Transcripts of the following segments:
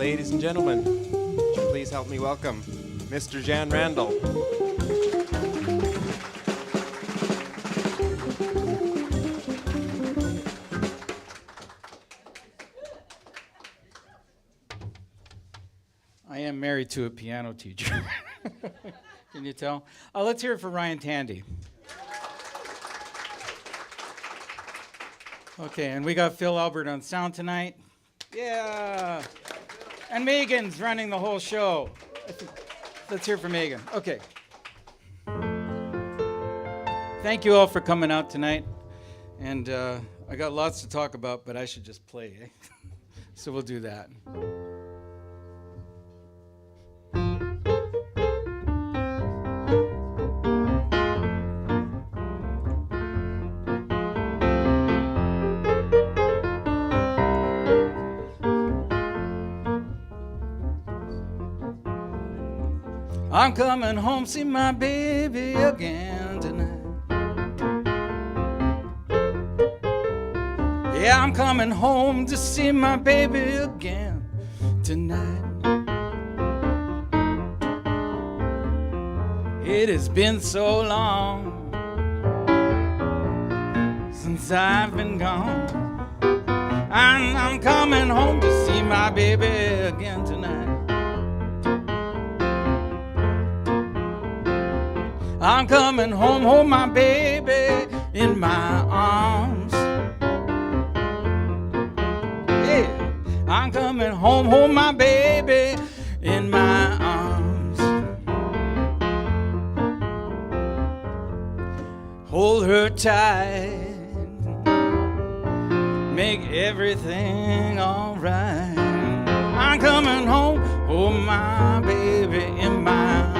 Ladies and gentlemen, would you please help me welcome Mr. Jan Randall. I am married to a piano teacher. Can you tell? Let's hear it for Ryan Tandy. Okay, and we got Phil Albert on sound tonight. Yeah. And Megan's running the whole show. Let's hear from Megan. Okay. Thank you all for coming out tonight. And I got lots to talk about, but I should just play, eh? So we'll do that. I'm coming home, see my baby again tonight. Yeah, I'm coming home to see my baby again tonight. It has been so long since I've been gone, and I'm coming home to see my baby again tonight. I'm coming home, hold my baby in my arms. Yeah, I'm coming home, hold my baby in my arms. Hold her tight, make everything alright. I'm coming home, hold my baby in my arms.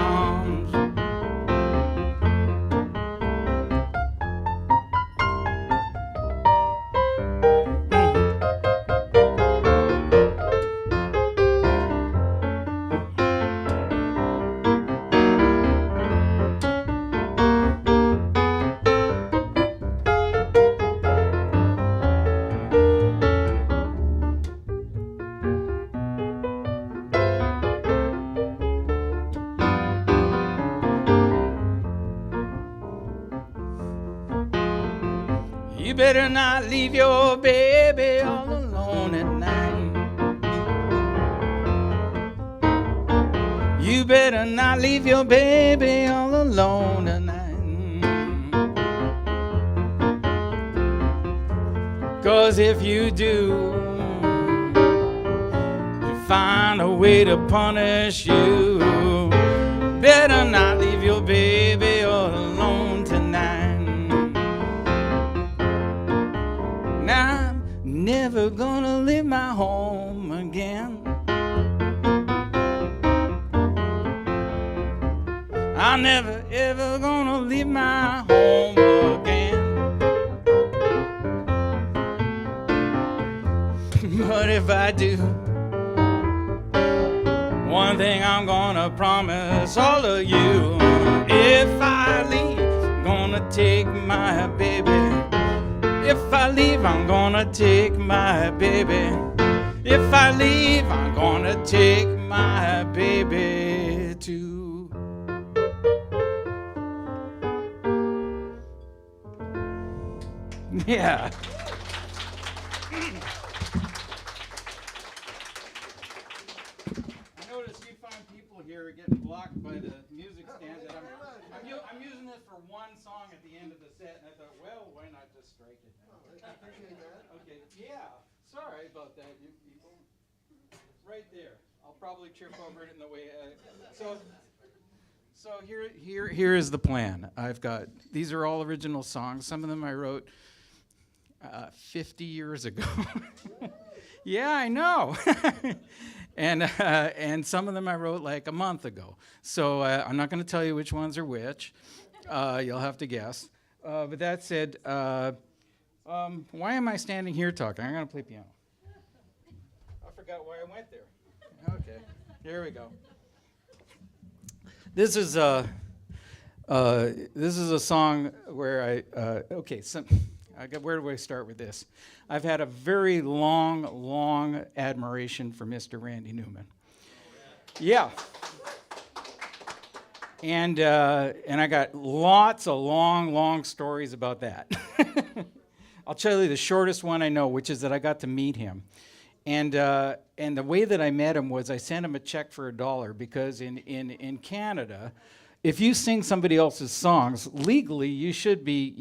You better not leave your baby all alone at night. You better not leave your baby all alone at night. 'Cause if you do, you find a way to punish you. Better not leave your baby all alone tonight. I'm never gonna leave my home again. I'm never ever gonna leave my home again. But if I do, one thing I'm gonna promise all of you: if I leave, I'm gonna take my baby. If I leave, I'm gonna take my baby. If I leave, I'm gonna take my baby too. Yeah. I noticed you find people here are getting blocked by the music stand. And I'm using this for one song at the end of the set, and I thought, well, why not just strike it now? Okay, yeah. Sorry about that, you people. Right there. I'll probably trip over it in the way. So here is the plan. I've got, these are all original songs. Some of them I wrote 50 years ago. Yeah, I know. And some of them I wrote like a month ago. So I'm not going to tell you which ones are which. You'll have to guess. But that said, why am I standing here talking? I'm going to play piano. I forgot why I went there. Okay, here we go. This is a song where Where do I start with this? I've had a very long admiration for Mr. Randy Newman. Yeah. And I got lots of long stories about that. I'll tell you the shortest one I know, which is that I got to meet him. And the way that I met him was I sent him a check for $1 because in Canada, if you sing somebody else's songs, legally you should be,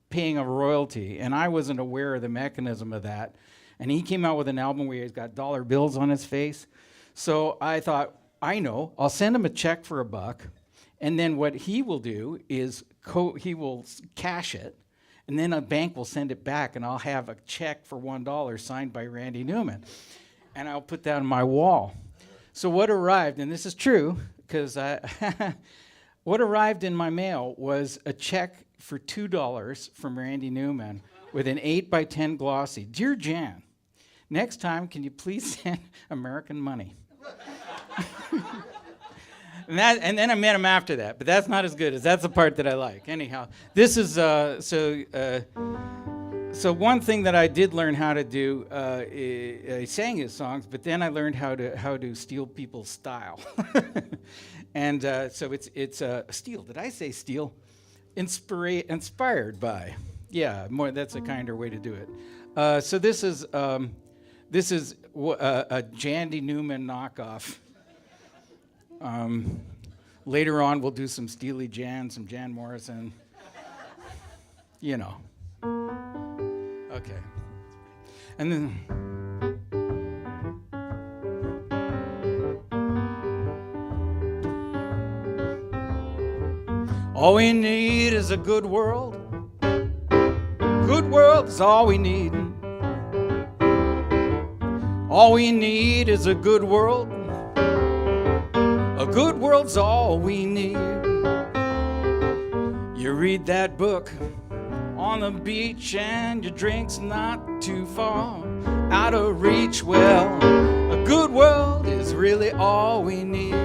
paying a royalty. And I wasn't aware of the mechanism of that. And he came out with an album where he's got dollar bills on his face. So I thought, I'll send him a check for $1. And then what he will do is he will cash it. And then a bank will send it back, and I'll have a check for $1 signed by Randy Newman. And I'll put that on my wall. So what arrived, and this is true, because what arrived in my mail was a check for $2 from Randy Newman with an 8x10 glossy. Dear Jan, next time, can you please send American money? And then I met him after that, but that's not as good as that's the part that I like. Anyhow, this is so one thing that I did learn how to do. I sang his songs, but then I learned how to steal people's style. And so it's steal. Did I say steal? Inspired by. Yeah, more. That's a kinder way to do it. So this is a Jandy Newman knockoff. Later on, we'll do some Steely Jan, some Jan Morrison. Okay. And then. All we need is a good world. Good world is all we need. All we need is a good world. A good world's all we need. You read that book on the beach and your drink's not too far out of reach. Well, a good world is really all we need.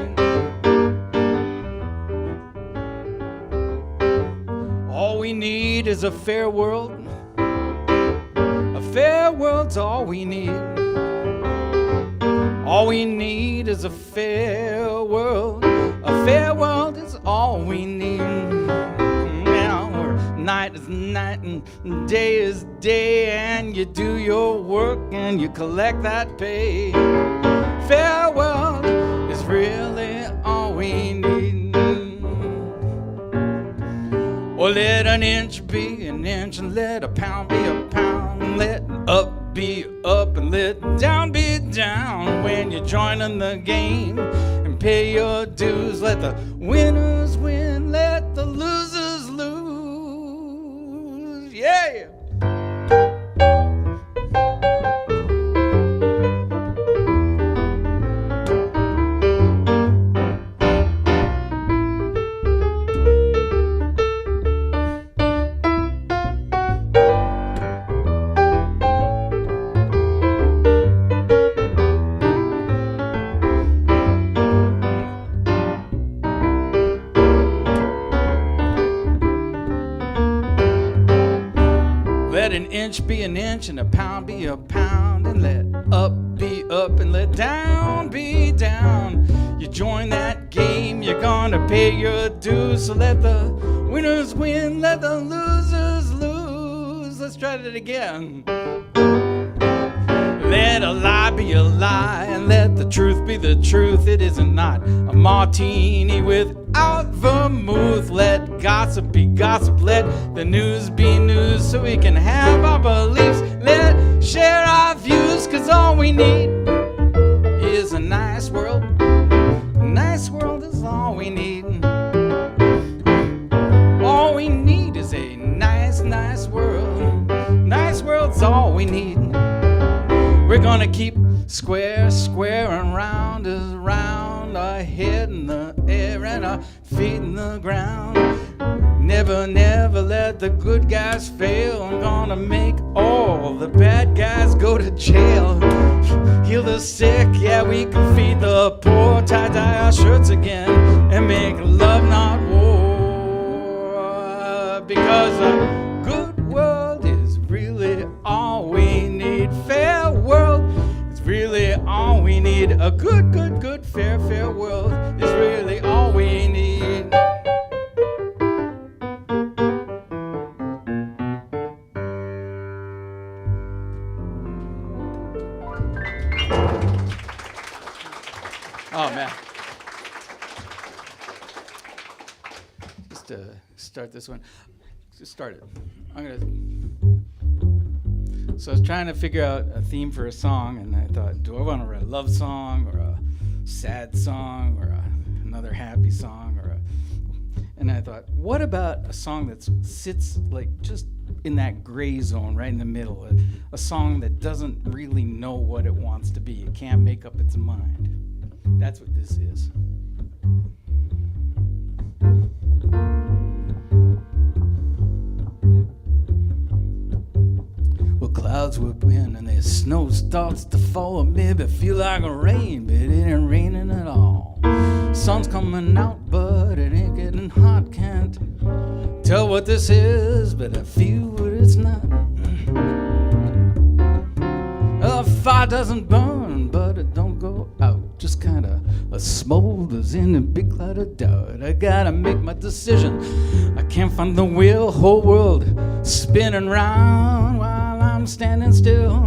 All we need is a fair world. A fair world's all we need. All we need is a fair world. A fair world is all we need. Now, night is night and day is day, and you do your work and you collect that pay. Fair world is really all we need. Or let an inch be an inch, and let a pound be a pound. Let up be up and let down be down. When you're joining the game and pay your dues, let the winners win, let the losers lose. Yeah! Let an inch be an inch and a pound be a pound, and let up be up and let down be down. You join that game, you're gonna pay your dues. So let the winners win, let the losers lose. Let's try that again. Let a lie be a lie, and let the truth be the truth. It isn't not a martini without vermouth. Let gossip be gossip, let the news be news, so we can have our beliefs. Let share our views, 'cause all we need is a nice world. A nice world is all we need. All we need is a nice world. Nice world's all we need. We're gonna keep square and round as round, our head in the air and our feet in the ground. Never let the good guys fail. I'm gonna make all the bad guys go to jail. Heal the sick, yeah, we can feed the poor. Tie-dye our shirts again and make love not war. Because a good world is need. A good, good, good, fair, fair world is really all we need. Oh, man. Just to start this one. Just start it. So I was trying to figure out a theme for a song, and I thought, do I want to write a love song or a sad song or another happy song? And I thought, what about a song that sits like just in that gray zone right in the middle, a song that doesn't really know what it wants to be. It can't make up its mind. That's what this is. Well, clouds whip in and the snow starts to fall. Maybe feel like rain, but it ain't raining at all. Sun's coming out, but it ain't getting hot. Can't tell what this is, but I feel what it's not. A fire doesn't burn, but it don't go out. Just kinda smolders in a big cloud of doubt. I gotta make my decision. I can't find the wheel, whole world spinning round while I'm standing still.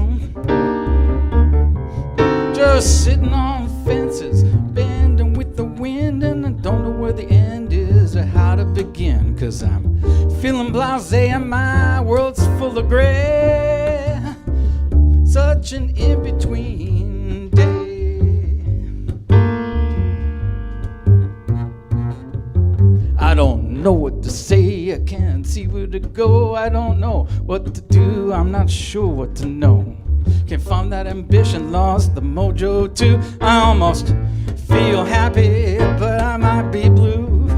Just sitting on fences, bending with the wind, and I don't know where the end is or how to begin. 'Cause I'm feeling blasé and my world's full of gray. Such an in-between day. I don't know what to say, I can't see where to go. I don't know what to do, I'm not sure what to know. Can't find that ambition, lost the mojo too. I almost feel happy, but I might be blue.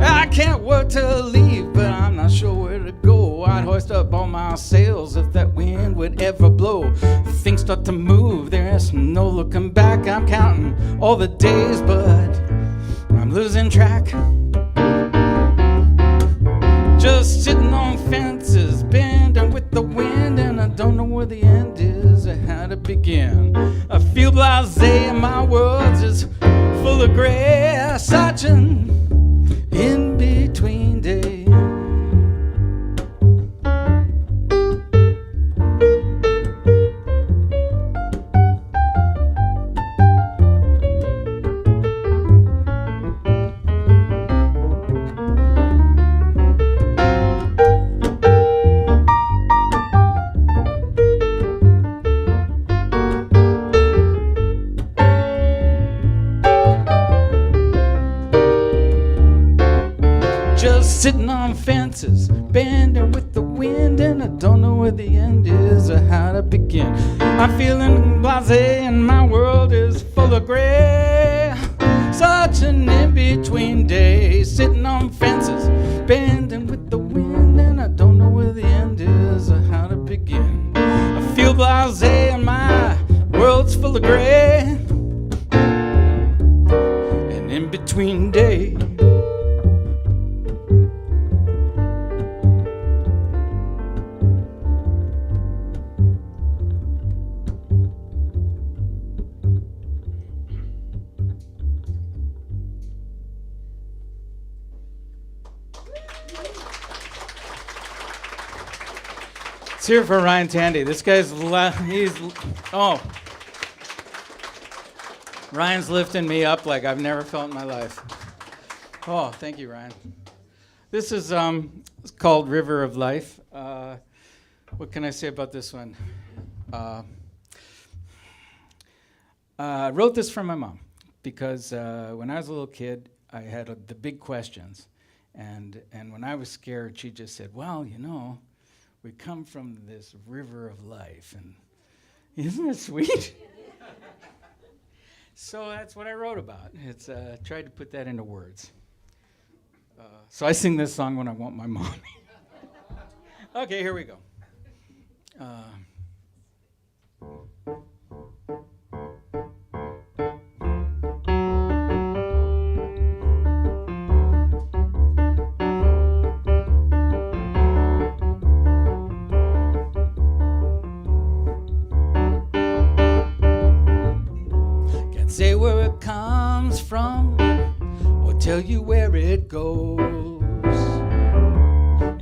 I can't wait to leave, but I'm not sure where to go. I'd hoist up all my sails if that wind would ever blow. Things start to move, there's no looking back. I'm counting all the days, but I'm losing track. Just sitting on fences, bending with the wind, and I don't know where the end is or how to begin. I feel blasé and my world's just full of gray. Such an in-between day. Sitting on fences, bending with the wind, and I don't know where the end is or how to begin. I'm feeling blasé and my world is full of gray. Such an in-between day. Sitting on fences, bending with the wind, and I don't know where the end is or how to begin. I feel blasé and my world's full of gray. An in-between day. Let's hear it for Ryan Tandy. This guy's, Ryan's lifting me up like I've never felt in my life. Oh, thank you, Ryan. This is it's called River of Life. What can I say about this one? I wrote this for my mom because when I was a little kid, I had the big questions. And when I was scared, she just said, well, you know, we come from this river of life, and isn't it sweet? So that's what I wrote about. It's tried to put that into words. So I sing this song when I want my mommy. Okay, here we go. tell you where it goes.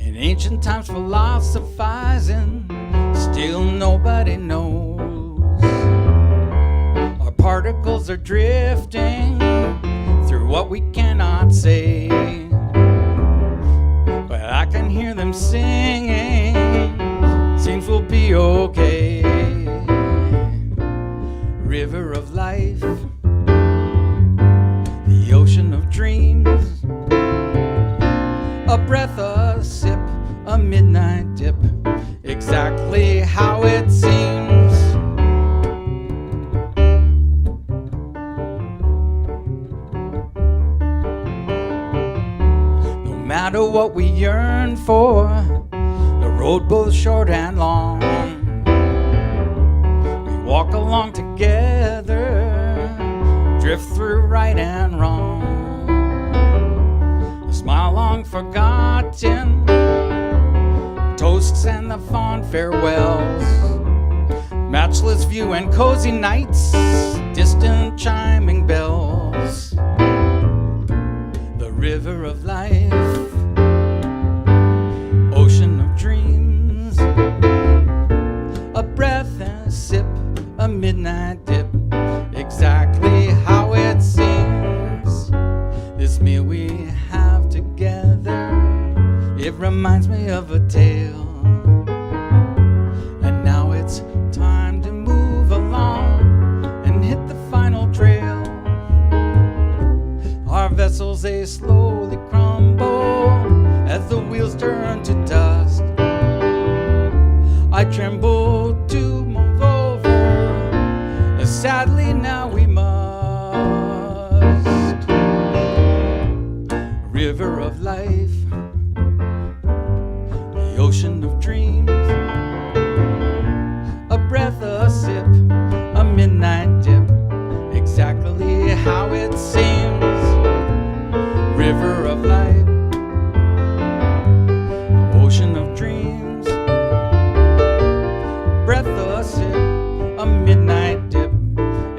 In ancient times philosophizing, still nobody knows. Our particles are drifting through what we cannot say, but I can hear them singing, seems we'll be okay. River of life, the ocean of dreams, a breath, a sip, a midnight dip, exactly how it seems. No matter what we yearn for, the road both short and long, we walk along together, drift through right and wrong. A smile long forgotten, toasts and the fond farewells, matchless view and cozy nights, distant chiming bells. The river of life, ocean of dreams, a breath and a sip, a midnight dip, exactly how it seems. This meal we have together, it reminds me of a tale. And now it's time to move along and hit the final trail. Our vessels, they slowly crumble as the wheels turn to dust. I tremble to move over, as sadly now we must. River of life, the ocean of dreams, a breath, a sip, a midnight dip, exactly how it seems. River of life, ocean of dreams, breath, a sip, a midnight dip,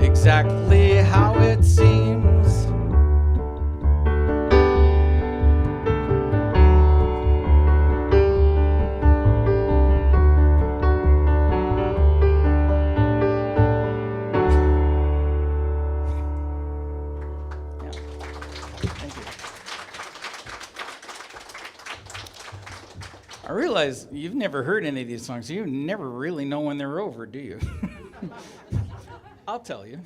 exactly how it seems. I realize you've never heard any of these songs, so you never really know when they're over, do you? I'll tell you.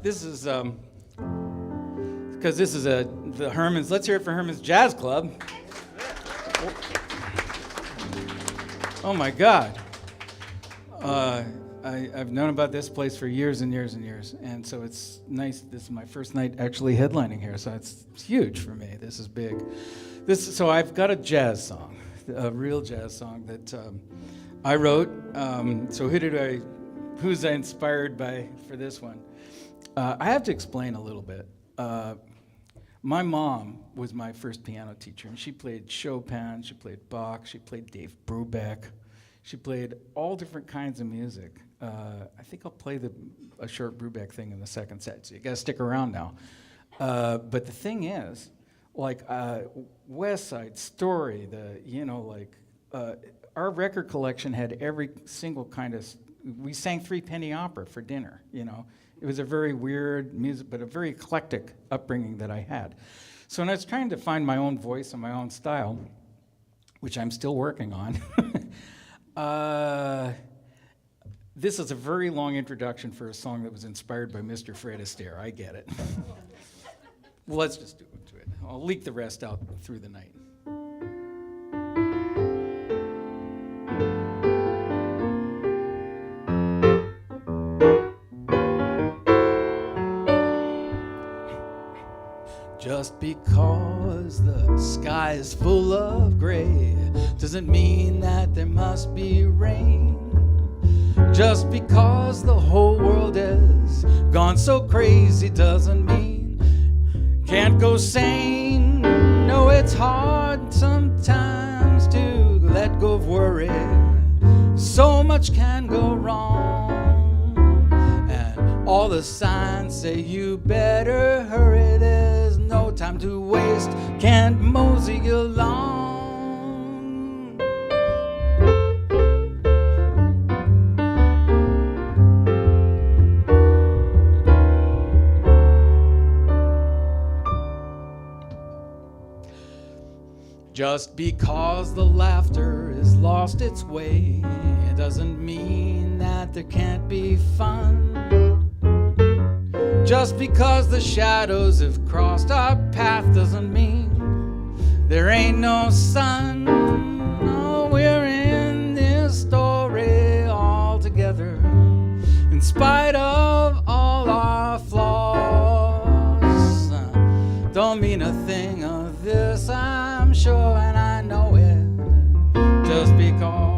This is, because this is the Herman's, let's hear it for Herman's Jazz Club. Oh my God. I've known about this place for years and years and years, and so it's nice. This is my first night actually headlining here, so it's huge for me. This is big. So I've got a jazz song, a real jazz song that I wrote. So who's I inspired by for this one? I have to explain a little bit. My mom was my first piano teacher, and she played Chopin, she played Bach, she played Dave Brubeck, she played all different kinds of music. I think I'll play a short Brubeck thing in the second set, so you gotta stick around now. But the thing is, like West Side Story, our record collection had every single kind of. We sang three-penny opera for dinner. It was a very weird music, but a very eclectic upbringing that I had. So when I was trying to find my own voice and my own style, which I'm still working on, this is a very long introduction for a song that was inspired by Mr. Fred Astaire. I get it. Well, let's just do it. I'll leak the rest out through the night. Just because the sky is full of gray doesn't mean that there must be rain. Just because the whole world has gone so crazy doesn't mean can't go sane. No, it's hard sometimes to let go of worry. So much can go wrong, and all All the signs say you better hurry, there's no time to waste, can't mosey along. Just because the laughter has lost its way, it doesn't mean that there can't be fun. Just because the shadows have crossed our path doesn't mean there ain't no sun. Oh, we're in this story all together, in spite of all our flaws. Don't mean a thing of this, I'm sure, and I know it, just because.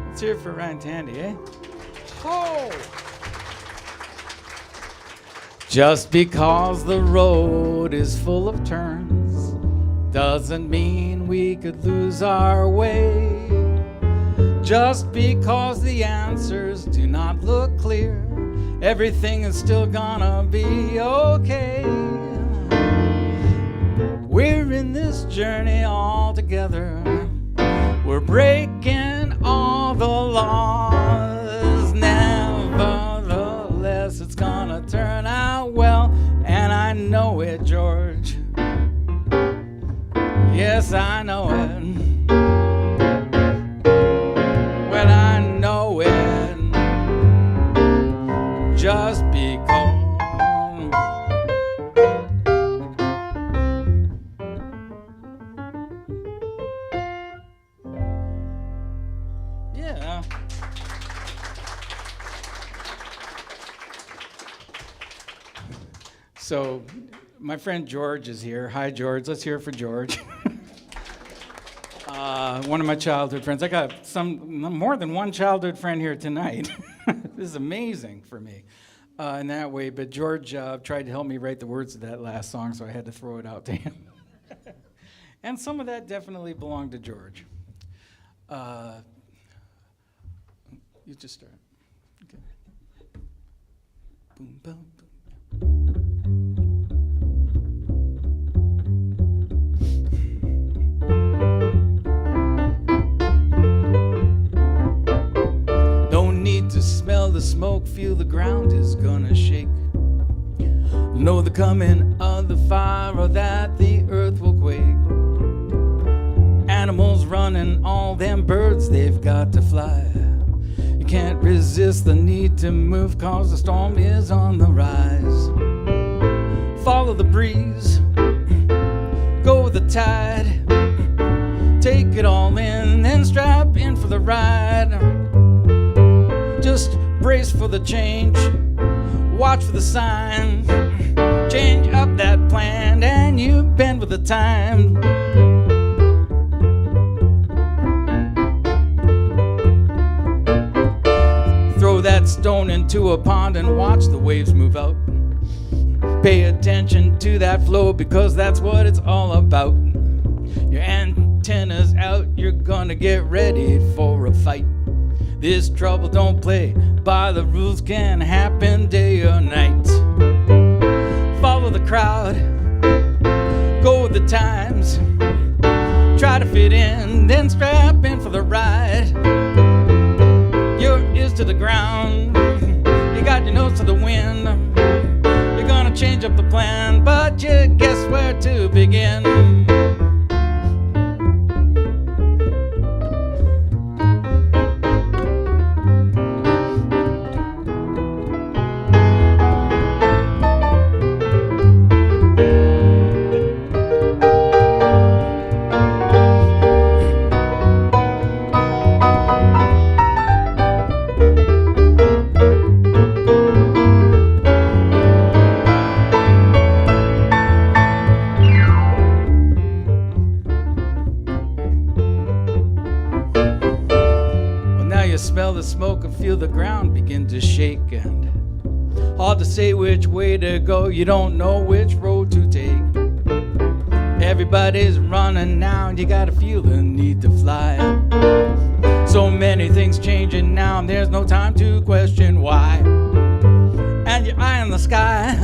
Let's hear it for Ryan Tandy, eh? Oh! Just because the road is full of turns doesn't mean we could lose our way. Just because the answers do not look clear, everything is still gonna be okay. We're in this journey all together. We're breaking all the laws. Nevertheless, it's gonna turn out well, and I know it, George. Yes, I know it. Well, I know it. Just because. Yeah. So, my friend George is here. Hi, George. Let's hear it for George. One of my childhood friends. I got more than one childhood friend here tonight. This is amazing for me in that way. But George tried to help me write the words of that last song, so I had to throw it out to him. And some of that definitely belonged to George. You just start. Okay. Boom, boom, boom. Don't need to smell the smoke, feel the ground is gonna shake. Know the coming of the fire or that the earth will quake. Animals running, all them birds, they've got to fly. Can't resist the need to move, cause the storm is on the rise. Follow the breeze, go with the tide. Take it all in, then strap in for the ride. Just brace for the change, watch for the sign. Change up that plan and you bend with the time. Throw that stone into a pond and watch the waves move out. Pay attention to that flow because that's what it's all about. Your antennas out, you're gonna get ready for a fight. This trouble don't play by the rules, can happen day or night. Follow the crowd, go with the times. Try to fit in, then strap in for the ride. Your ears to the ground, you got your nose to the wind. You're gonna change up the plan, but you guess where to begin. smoke and feel the ground begin to shake, and hard to say which way to go, you don't know which road to take. Everybody's running now and you gotta feel the need to fly. So many things changing now and there's no time to question why. And your eye on the sky,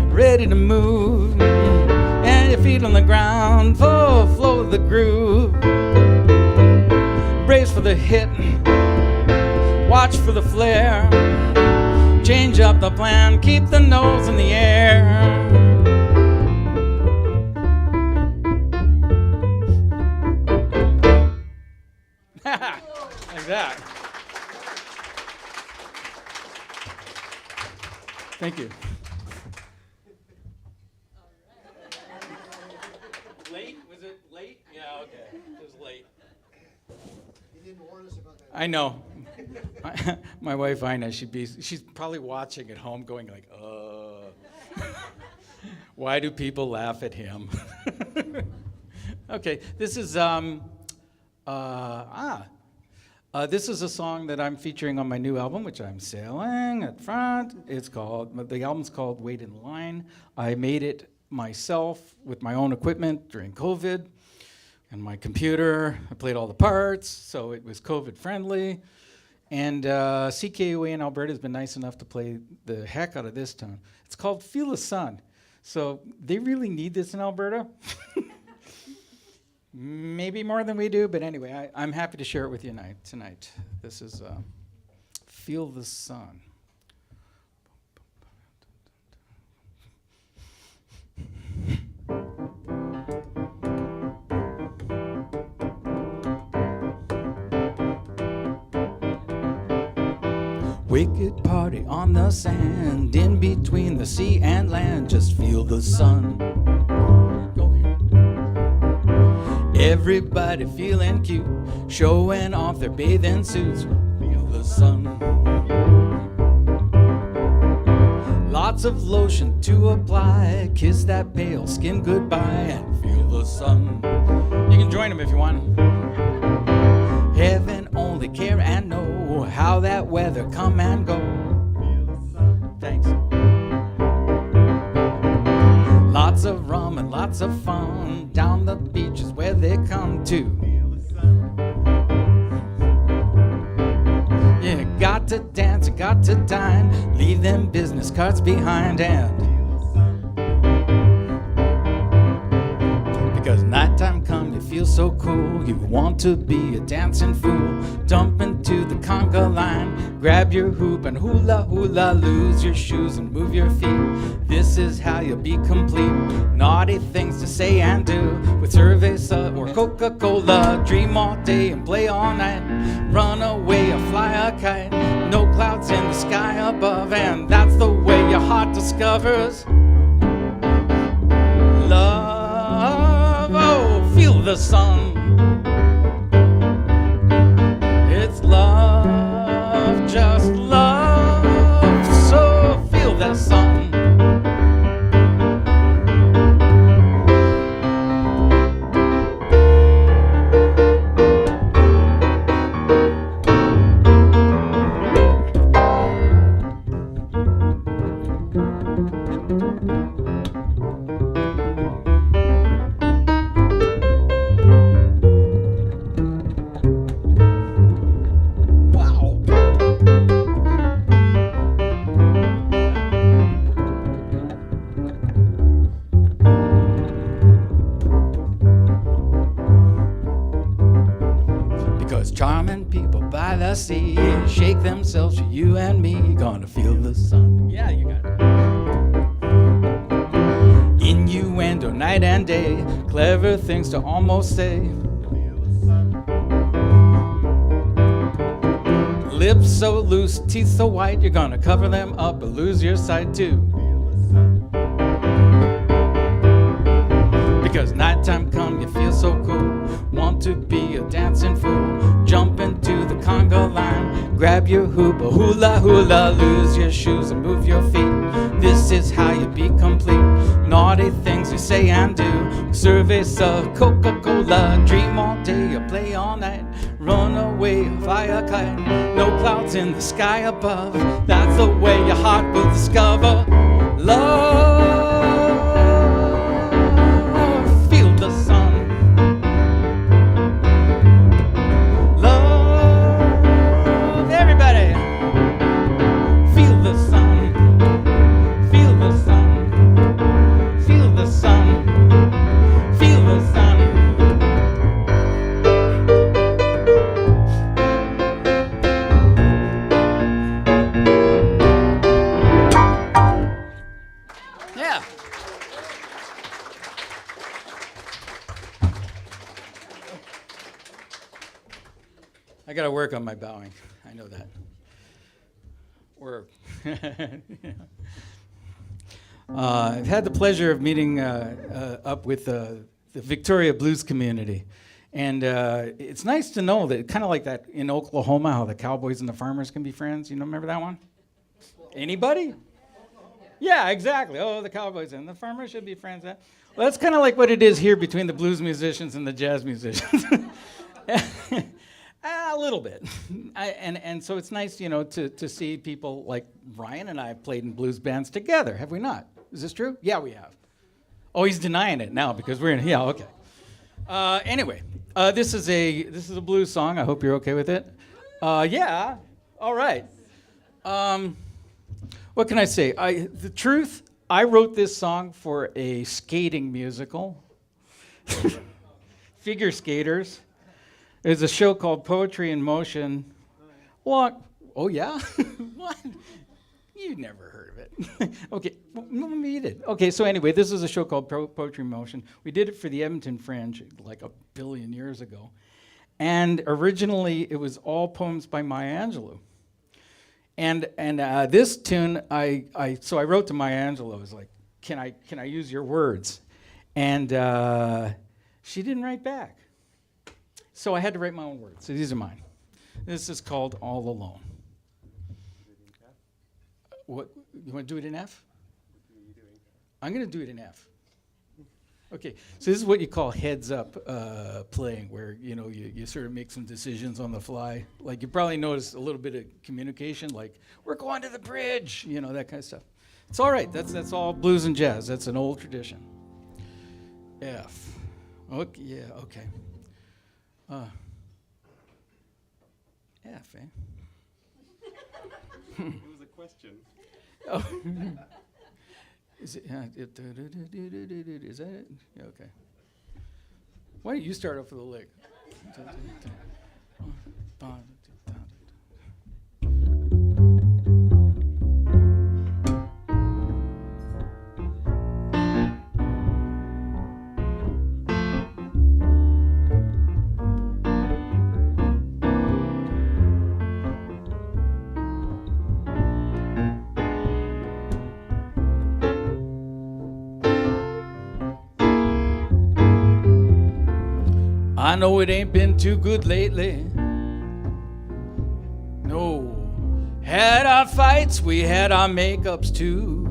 ready to move, and your feet on the ground, full flow of the groove. Brace for the hit, watch for the flare, change up the plan, keep the nose in the air. Like that. Thank you. Late? Was it late? Yeah, okay. It was late. You didn't warn us about that. I know. My wife, Ina, she's probably watching at home going like, why do people laugh at him? Okay, this is this is a song that I'm featuring on my new album, which I'm selling at front. The album's called Wait in Line. I made it myself with my own equipment during COVID and my computer. I played all the parts, so it was COVID friendly. And CKUA in Alberta has been nice enough to play the heck out of this tune. It's called Feel the Sun. So they really need this in Alberta. Maybe more than we do, but anyway, I'm happy to share it with you tonight. This is Feel the Sun. Wicked party on the sand, in between the sea and land, just feel the sun. Go ahead. Everybody feeling cute, showing off their bathing suits, feel the sun. Lots of lotion to apply, kiss that pale skin goodbye, and feel the sun. You can join them if you want. Heaven only care and know how that weather come and go. Thanks. Lots of rum and lots of fun down the beaches where they come to. Yeah, got to dance, you got to dine, leave them business cards behind, and because nighttime come, you feel so cool, you want to be a dancing fool. Jump into the conga line, grab your hoop and hula hula, lose your shoes and move your feet. This is how you'll be complete. Naughty things to say and do with cerveza or Coca-Cola. Dream all day and play all night, run away or fly a kite. No clouds in the sky above, and that's the way your heart discovers love. Oh, feel the sun. It's love, just love. So feel that sun. See, shake themselves for you and me, gonna feel the sun. Yeah, you got it. Innuendo night and day, clever things to almost say. Lips so loose, teeth so white, you're gonna cover them up but lose your sight too. Because nighttime come, you feel so cool, want to be a dancing fool. Jump into the conga line, grab your hoop, a hula hula, lose your shoes and move your feet. This is how you be complete. Naughty things you say and do, cerveza, Coca-Cola, dream all day or play all night. Runaway, fly a kite, no clouds in the sky above. That's the way your heart will discover love. Feel the sun. Love, everybody. Feel the sun. Feel the sun. Feel the sun. Feel the sun. Yeah. I gotta work on my bowing. I know that. Work. I've had the pleasure of meeting up with the Victoria Blues community. And it's nice to know that, kind of like that in Oklahoma, how the cowboys and the farmers can be friends. You know, remember that one? Anybody? Yeah, exactly. Oh, the cowboys and the farmers should be friends. Well, that's kind of like what it is here between the blues musicians and the jazz musicians. A little bit. And so it's nice, you know, to see people like Ryan and I have played in blues bands together, have we not? Is this true? Yeah, we have. Oh, he's denying it now because we're in, yeah, okay. Anyway, this is a blues song. I hope you're okay with it. Yeah, all right. What can I say? The truth, I wrote this song for a skating musical. Figure skaters. There's a show called Poetry in Motion. What? Oh, yeah? What? You never heard of it. Okay, well, maybe you did. Okay, so anyway, this is a show called Poetry in Motion. We did it for the Edmonton Fringe like 1 billion years ago. And originally, it was all poems by Maya Angelou. And this tune, so I wrote to Maya Angelou. I was like, can I use your words? And she didn't write back. So I had to write my own words. So these are mine. This is called All Alone. What, you want to do it in F? I'm going to do it in F. Okay, so this is what you call heads up playing, where you sort of make some decisions on the fly. Like you probably noticed a little bit of communication, like we're going to the bridge, that kind of stuff. It's all right. That's all blues and jazz. That's an old tradition. F. Okay. Yeah. Okay. F. Eh? It was a question. Oh. Is it? Is that it? Yeah, okay. Why don't you start off with a lick? I know it ain't been too good lately. No. Had our fights, we had our makeups too.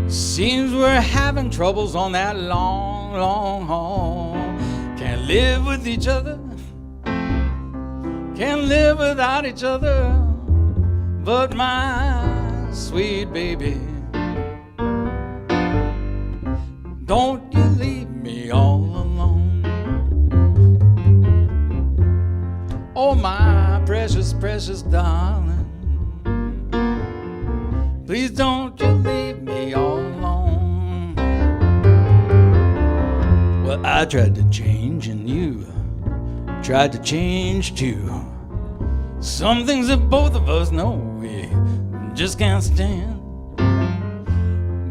Seems we're having troubles on that long, long haul. Can't live with each other. Can't live without each other. But my sweet baby, don't you leave me all alone. Oh, my precious, precious darling, please don't you leave me all alone. Well, I tried to change and you tried to change too. Some things that both of us know we just can't stand.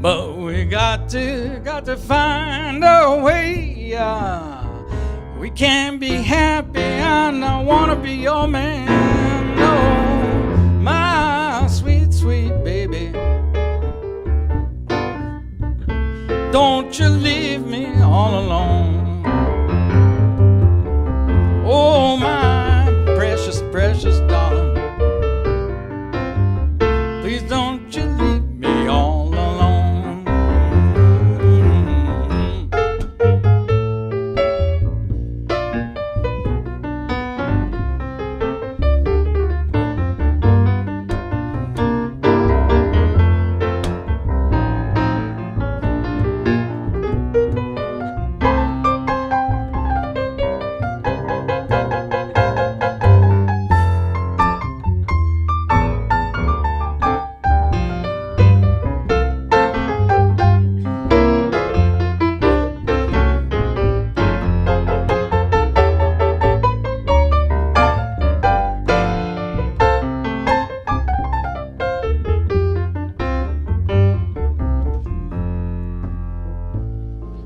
But we got to find a way. We can't be happy and I wanna be your man. No, my sweet, sweet baby, don't you leave me all alone. Oh, my precious, precious darling, please don't you leave me all alone.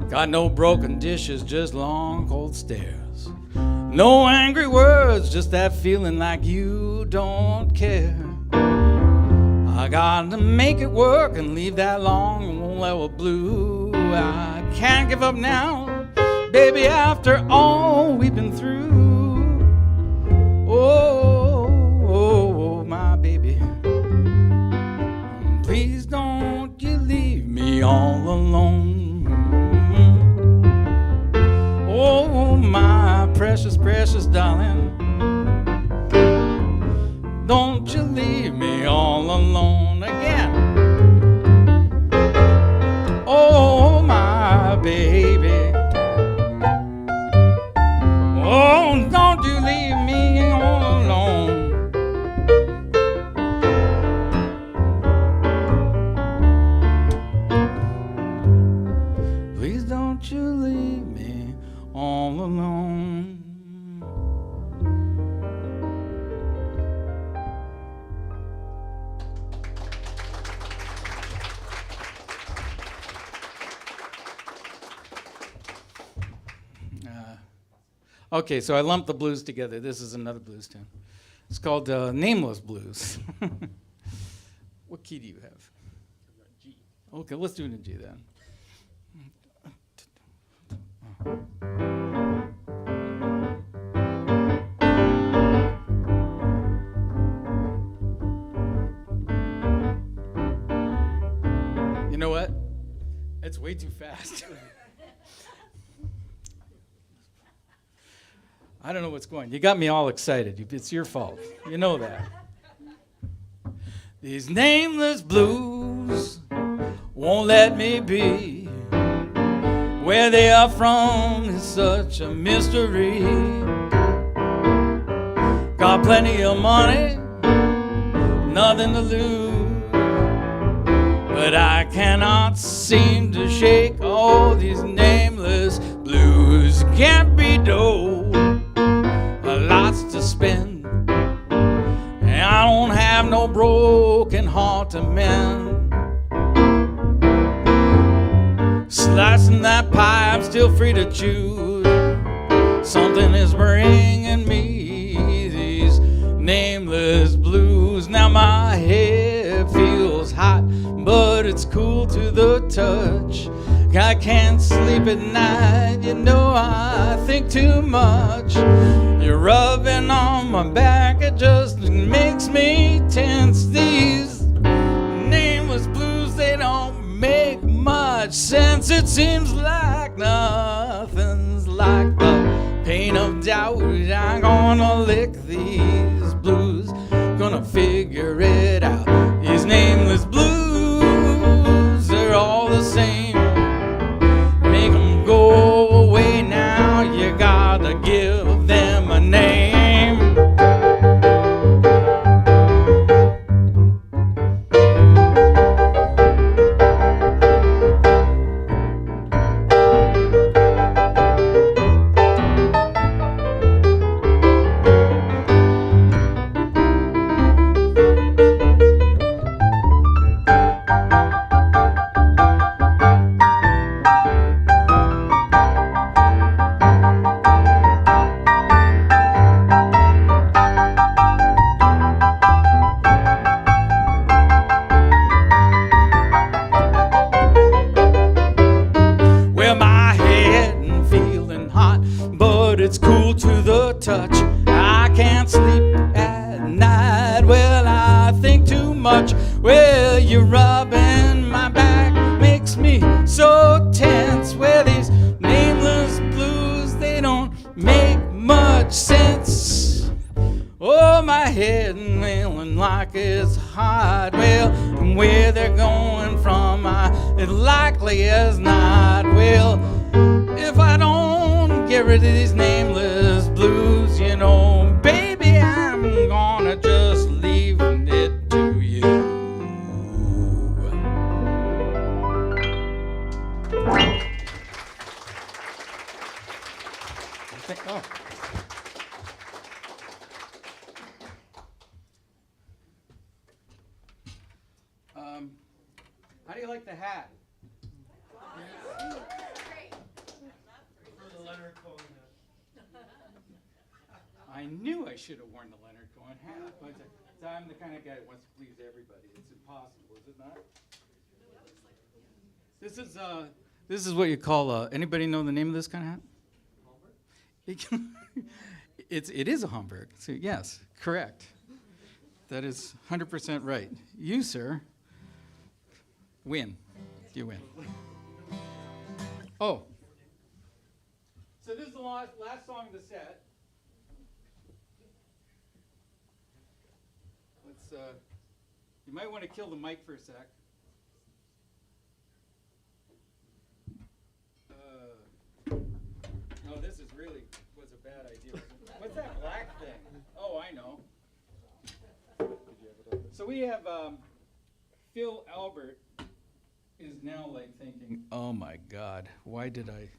Got no broken dishes, just long cold stares. No angry words, just that feeling like you don't care. I got to make it work and leave that long level blue. I can't give up now, baby, after all we've been through. Oh, my baby, please don't you leave me all alone. Oh, my precious, precious darling, don't you leave me all alone again. Oh, my baby, oh, don't you leave me all alone. Please don't you leave me all alone. Okay, so I lumped the blues together. This is another blues tune. It's called Nameless Blues. What key do you have? G. Okay, let's do it in G then. You know what? It's way too fast. I don't know what's going on. You got me all excited. It's your fault. You know that. These nameless blues won't let me be. Where they are from is such a mystery. Got plenty of money, nothing to lose, but I cannot seem to shake all these nameless blues. Can't be dough, lots to spend, and I don't have no broken heart to mend. Slicing that pie, I'm still free to choose. Something is bringing me these nameless blues. Now my head feels hot, but it's cool to the touch. I can't sleep at night, you know I think too much. You're rubbing on my back, it just makes me tense. These nameless blues, they don't make much sense. It seems like nothing's like the pain of doubt. I'm gonna lick these blues, gonna figure it out. These nameless blues, they're all the same. Make them go away now, you gotta give them a name. Touch. I can't sleep at night. Well, I think too much. Well, you're rubbing my back, makes me so tense. Well, these nameless blues, they don't make much sense. Oh, my head feeling like it's hot. Well, and where they're going from, it likely as not. Well, if I don't get rid of these nameless blues, you know, baby, I'm gonna just leave it to you. Oh. How do you like the hat? I knew I should have worn the Leonard Cohen hat, but I'm the kind of guy that wants to please everybody. It's impossible, is it not? This is what you call. Anybody know the name of this kind of hat? It is a Homburg. So yes, correct. That is 100% right. You, sir, win. You win. Oh. So this is the last song of the set. You might want to kill the mic for a sec. No, this really was a bad idea. What's that black thing? Oh, I know. So we have Phil Albert is now like thinking, oh my God, why did I?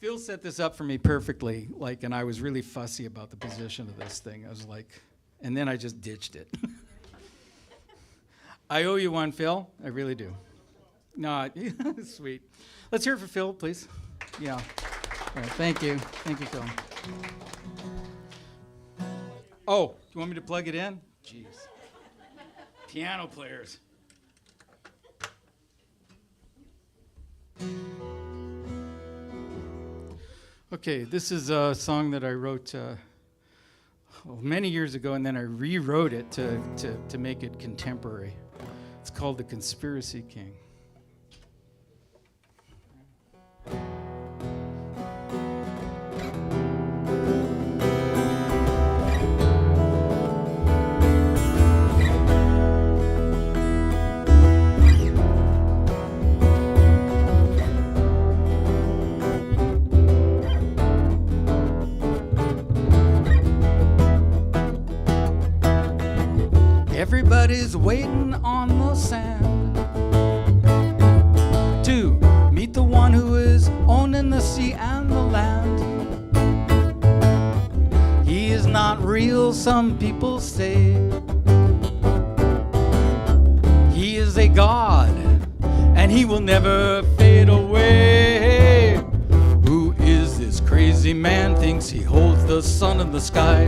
Phil set this up for me perfectly, and I was really fussy about the position of this thing. I was like, and then I just ditched it. I owe you one, Phil. I really do. No, sweet. Let's hear it for Phil, please. Yeah. Thank you. Thank you, Phil. Oh, do you want me to plug it in? Jeez. Piano players. Okay, this is a song that I wrote many years ago, and then I rewrote it to make it contemporary. It's called The Conspiracy King. Everybody's waiting on the sand to meet the one who is owning the sea and the land. He is not real, some people say. He is a god, and he will never fade away. Who is this crazy man? Thinks he holds the sun in the sky.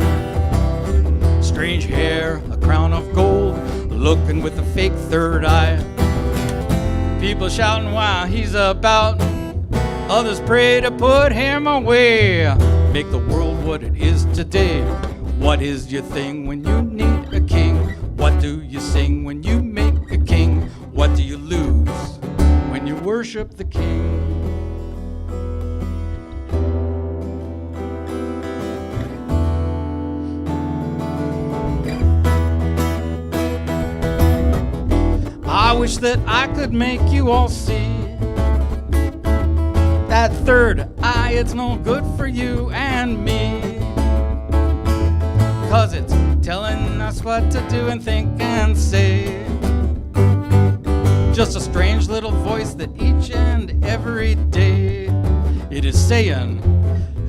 Strange hair, a crown of gold, looking with a fake third eye. People shouting while he's about, others pray to put him away. Make the world what it is today. What is your thing when you need a king? What do you sing when you make a king? What do you lose when you worship the king? I wish that I could make you all see that third eye, it's no good for you and me. 'Cause it's telling us what to do and think and say. Just a strange little voice that each and every day it is saying,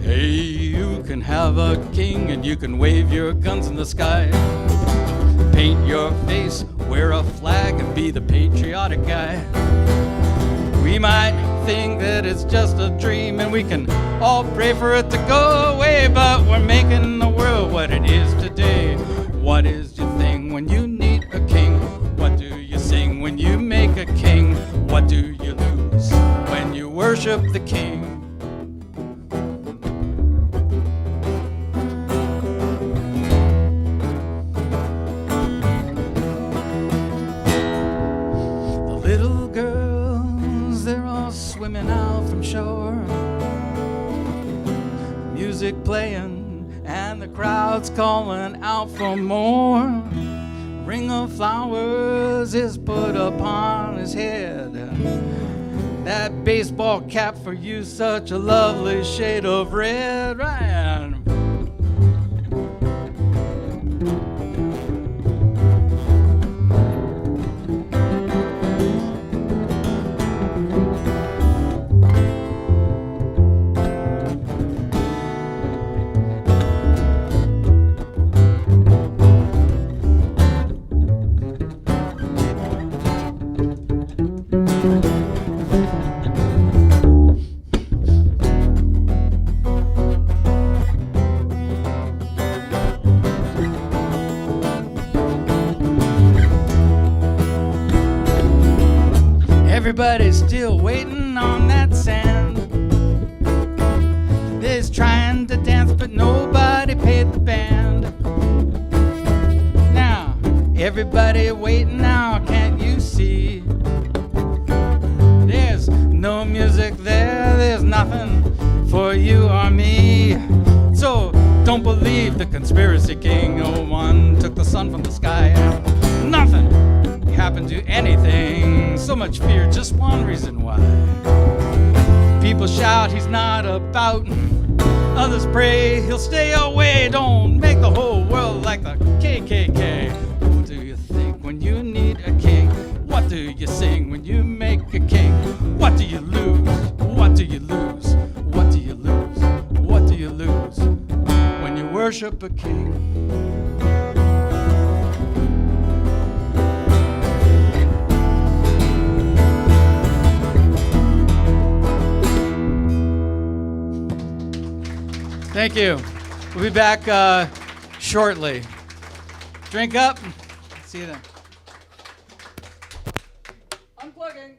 hey, you can have a king and you can wave your guns in the sky. Paint your face, wear a flag, and be the patriotic guy. We might think that it's just a dream, and we can all pray for it to go away, but we're making the world what it is today. What is your thing when you need a king? What do you sing when you make a king? What do you lose when you worship the king? Swimming out from shore, music playing and the crowd's calling out for more. Ring of flowers is put upon his head. That baseball cap for you, such a lovely shade of red. Ryan. Everybody's still waiting on that sand. They's trying to dance, but nobody paid the band. Now, everybody waiting now, can't you see? There's no music there, there's nothing for you or me. So don't believe the conspiracy king. Oh, one took the sun from the sky and nothing happened to anything. So much fear, just one reason why. People shout he's not about, others pray he'll stay away. Don't make the whole world like the KKK. What do you think when you need a king? What do you sing when you make a king? What do you lose? What do you lose? What do you lose? What do you lose when you worship a king? Thank you. We'll be back shortly. Drink up. See you then. Unplugging.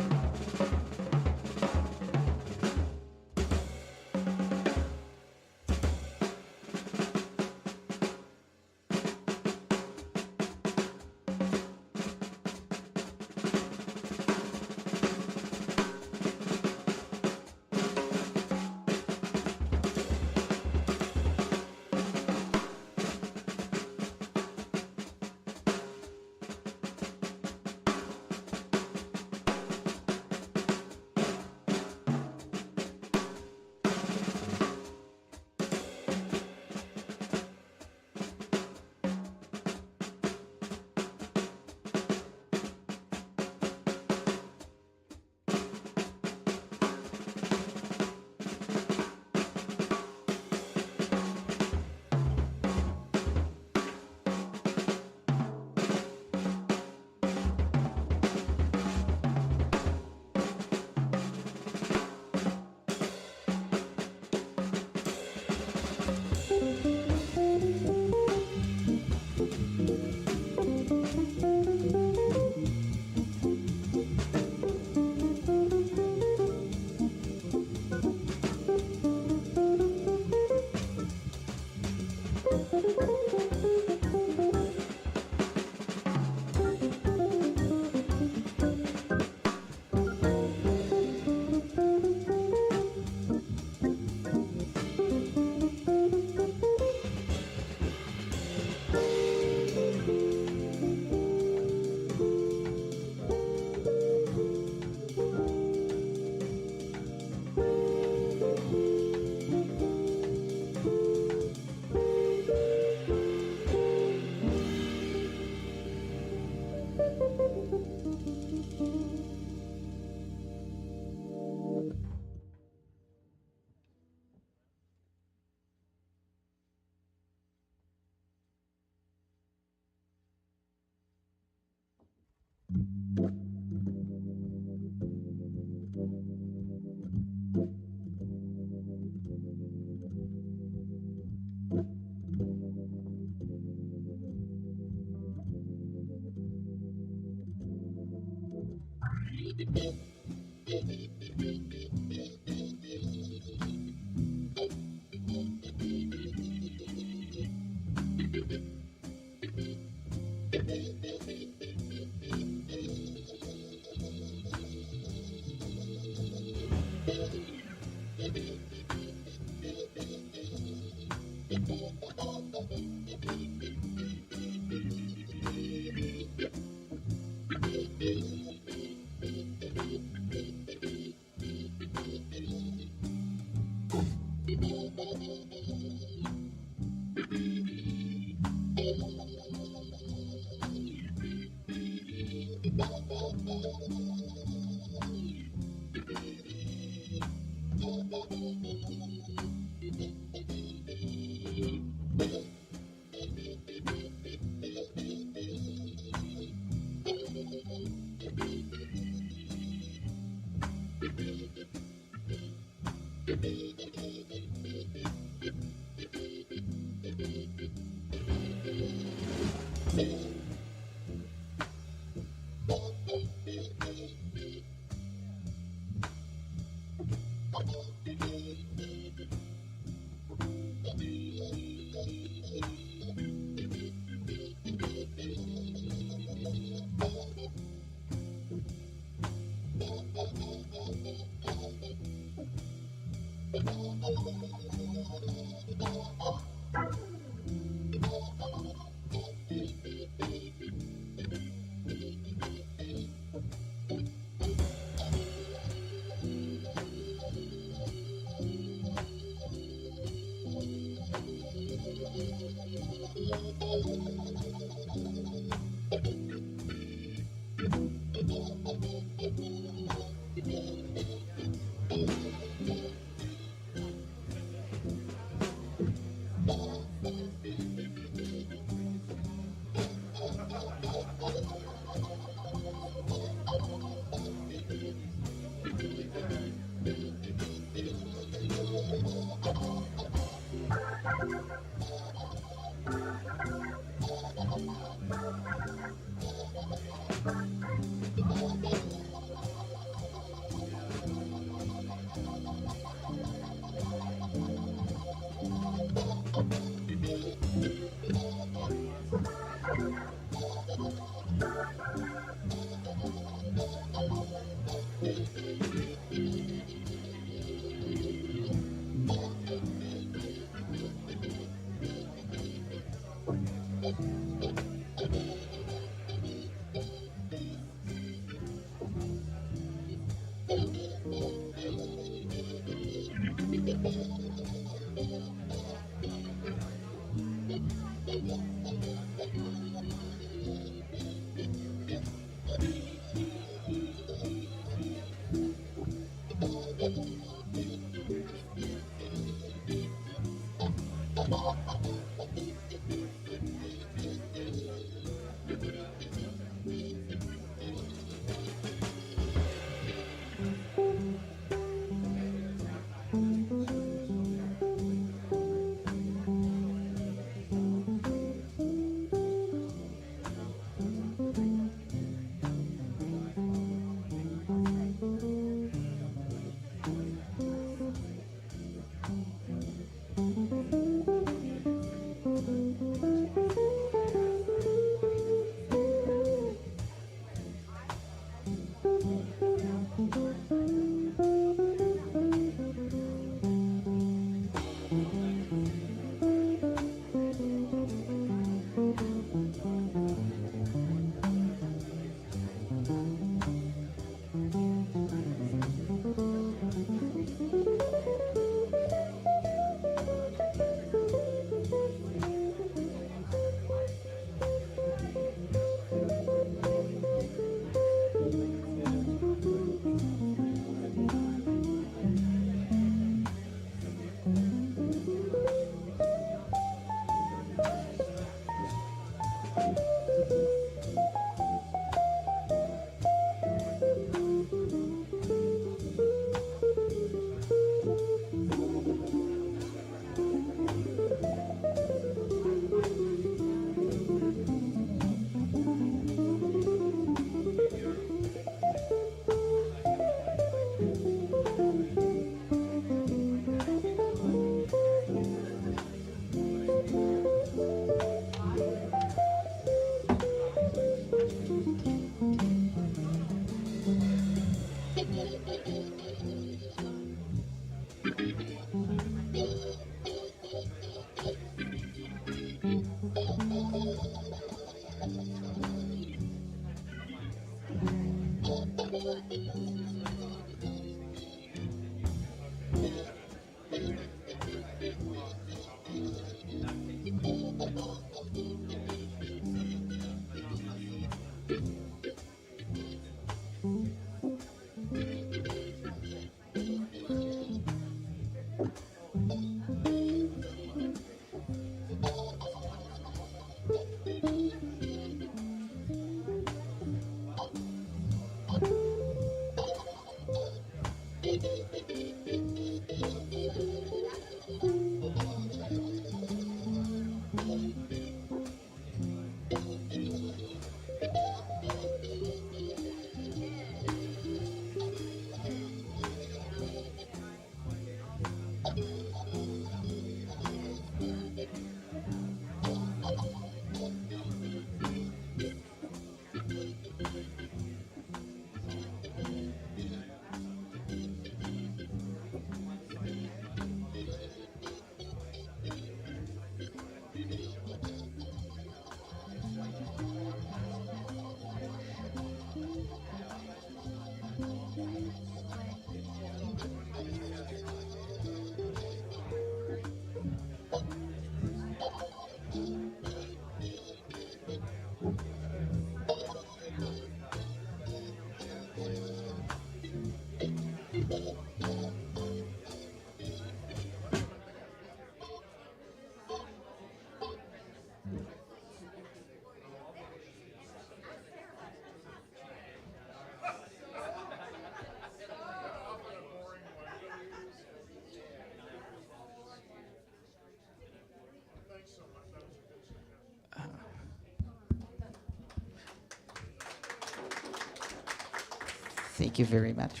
Thank you very much.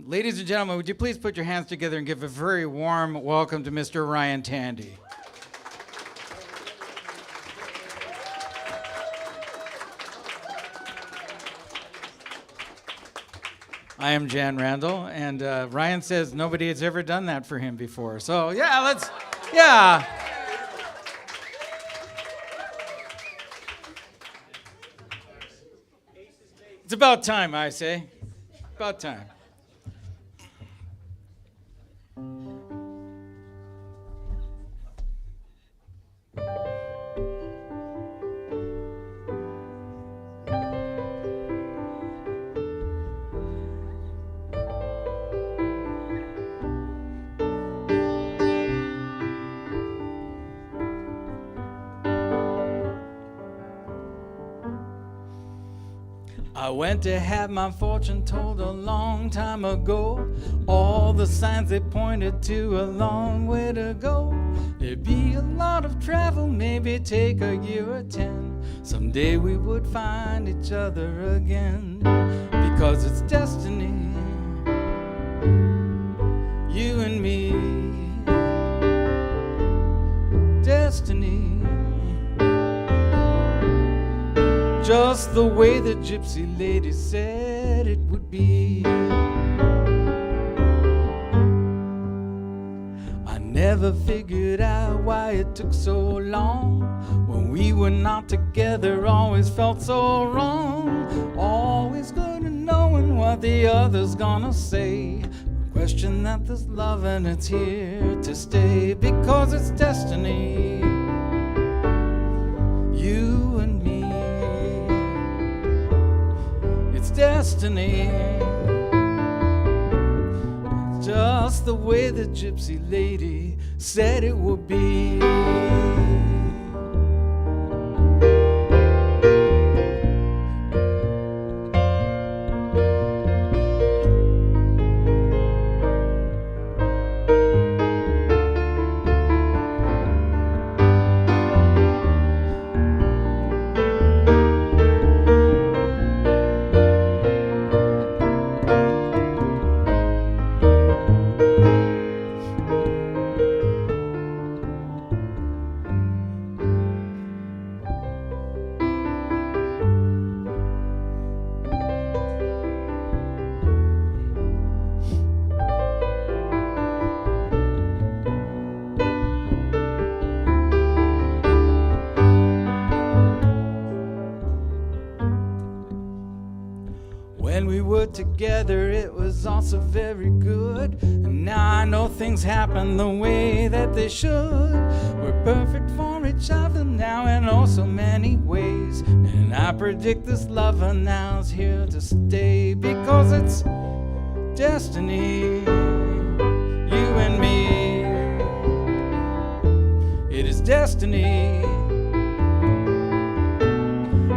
Ladies and gentlemen, would you please put your hands together and give a very warm welcome to Mr. Ryan Tandy. I am Jan Randall, and Ryan says nobody has ever done that for him before. So yeah, yeah. It's about time, I say. About time. I went to have my fortune told a long time ago. All the signs they pointed to a long way to go. There'd be a lot of travel, maybe take a year or 10. Someday we would find each other again, because it's destiny, you and me, destiny. Just the way the gypsy lady said it would be. I never figured out why it took so long. When we were not together, always felt so wrong. Always good at knowing what the other's gonna say. Question that there's love and it's here to stay, because it's destiny, you and me. It's destiny, just the way the gypsy lady said it would be. When we were together, it was also very good. And now I know things happen the way that they should. We're perfect for each other now in oh so many ways. And I predict this lover now's here to stay, because it's destiny, you and me. It is destiny.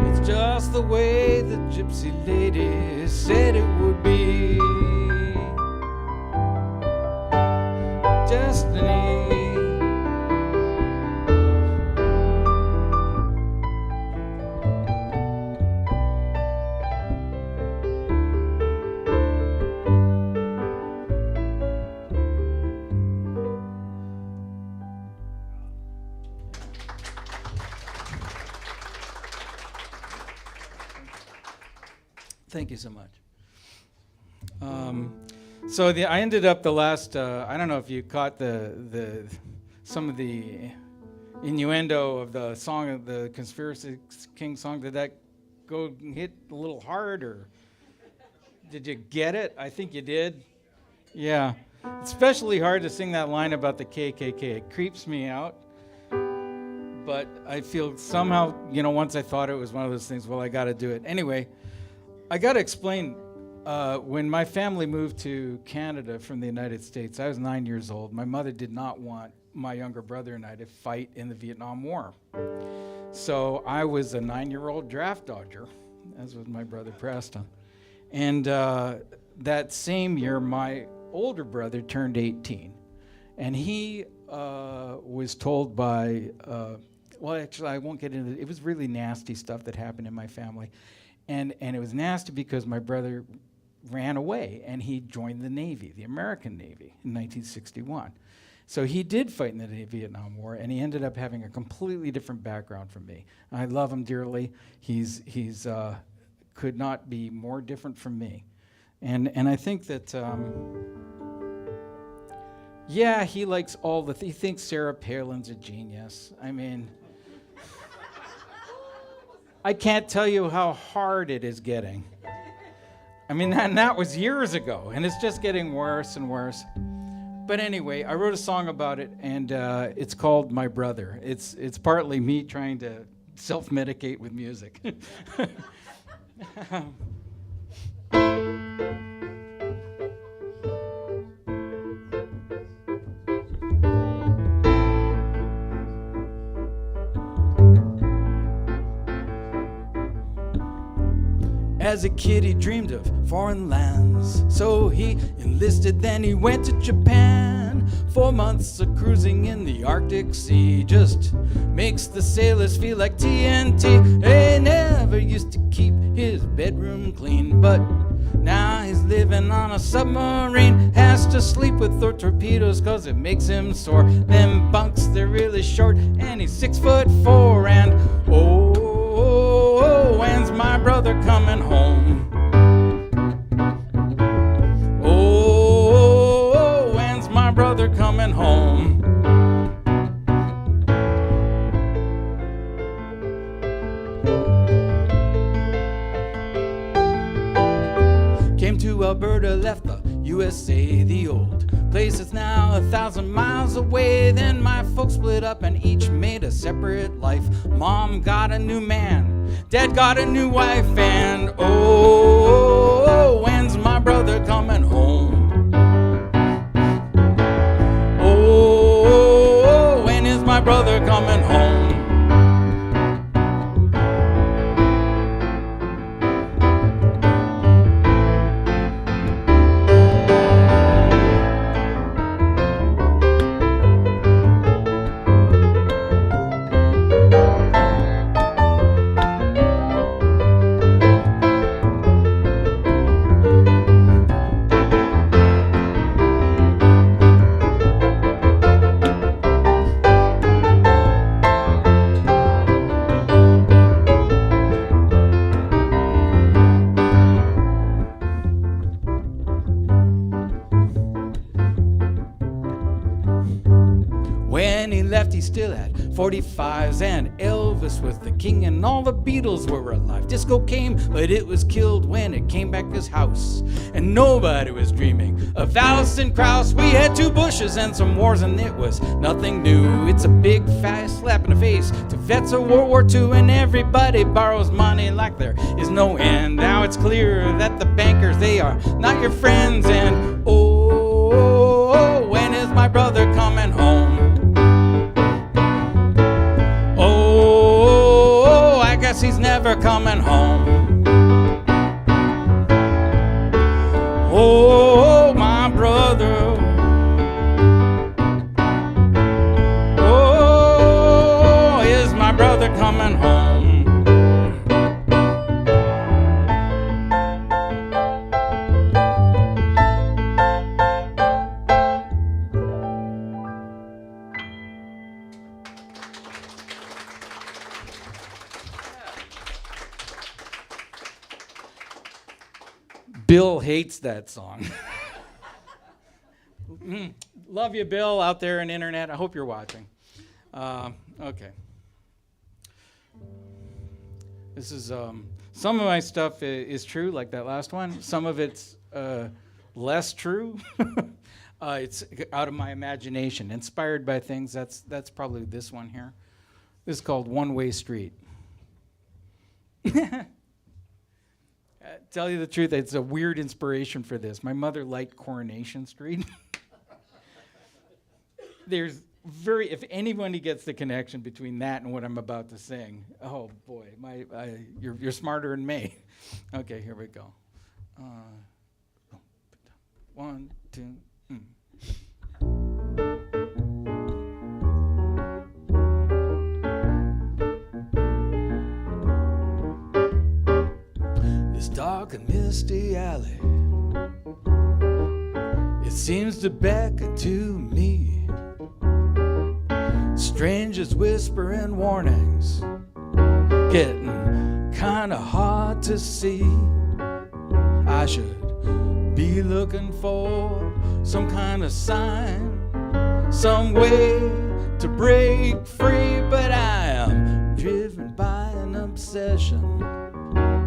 It's just the way the gypsy lady said it would be. Destiny. Thank you so much. I ended up the last. I don't know if you caught some of the innuendo of the song, of the Conspiracy King song. Did that go hit a little hard, or did you get it? I think you did. Yeah, it's especially hard to sing that line about the KKK. It creeps me out. But I feel somehow, once I thought it was one of those things. Well, I got to do it anyway. I got to explain, when my family moved to Canada from the United States, I was 9 years old. My mother did not want my younger brother and I to fight in the Vietnam War. So I was a 9-year-old draft dodger, as was my brother Preston. And that same year, my older brother turned 18. And he was told by, well, actually, I won't get into it. It was really nasty stuff that happened in my family. And it was nasty because my brother ran away, and he joined the Navy, the American Navy, in 1961. So he did fight in the Vietnam War, and he ended up having a completely different background from me. I love him dearly. He's could not be more different from me. And I think that, yeah, he likes all the, he thinks Sarah Palin's a genius. I mean, I can't tell you how hard it is getting. I mean, that was years ago, and it's just getting worse and worse. But anyway, I wrote a song about it, and it's called My Brother. It's partly me trying to self-medicate with music. As a kid, he dreamed of foreign lands, so he enlisted, then he went to Japan. 4 months of cruising in the Arctic Sea just makes the sailors feel like TNT. He never used to keep his bedroom clean, but now he's living on a submarine. Has to sleep with torpedoes cause it makes him sore. Them bunks, they're really short, and he's 6'4", and oh, when's my brother coming home? Oh, when's my brother coming home? Came to Alberta, left the USA, the old place is now 1,000 miles away. Then my folks split up and each made a separate life. Mom got a new man, Dad got a new wife, and oh, when's my brother coming home? Oh, when is my brother coming home? When he left, he still had 45s, and Elvis was the king, and all the Beatles were alive. Disco came, but it was killed when it came back his house, and nobody was dreaming of Alison Krauss. We had 2 Bushes and some wars, and it was nothing new. It's a big fat slap in the face to vets of World War II, and everybody borrows money like there is no end. Now it's clear that the bankers, they are not your friends, and oh, when is my brother coming home? I guess he's never coming home. Oh, my brother. Oh, is my brother coming home? Bill hates that song. Love you, Bill, out there on the internet. I hope you're watching. Okay. This is, some of my stuff is true, like that last one. Some of it's less true. It's out of my imagination, inspired by things. That's probably this one here. This is called One Way Street. Tell you the truth, it's a weird inspiration for this. My mother liked Coronation Street. There's if anybody gets the connection between that and what I'm about to sing, oh boy, you're smarter than me. Okay, here we go. 1, 2. dusty alley. It seems to beckon to me. Strangers whispering warnings, getting kinda hard to see. I should be looking for some kind of sign, some way to break free, but I am driven by an obsession.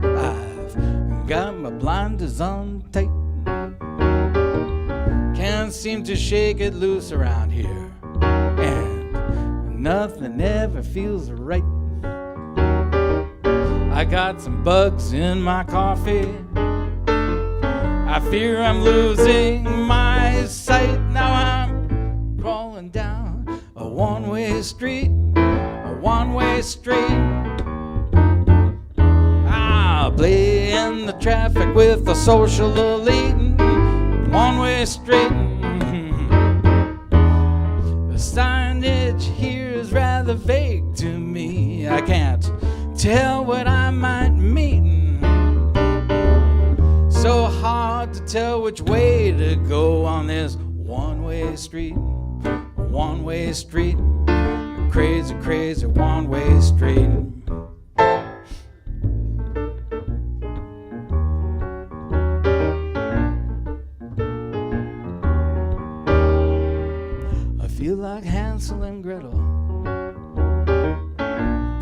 I've got my blinders on tight, can't seem to shake it loose around here, and nothing ever feels right. I got some bugs in my coffee, I fear I'm losing my sight. Now I'm crawling down a one-way street, a one-way street. I'll play in the traffic with the social elite, one-way street. The signage here is rather vague to me. I can't tell what I might mean. So hard to tell which way to go on this one-way street, one-way street, crazy, crazy one-way street. I feel like Hansel and Gretel,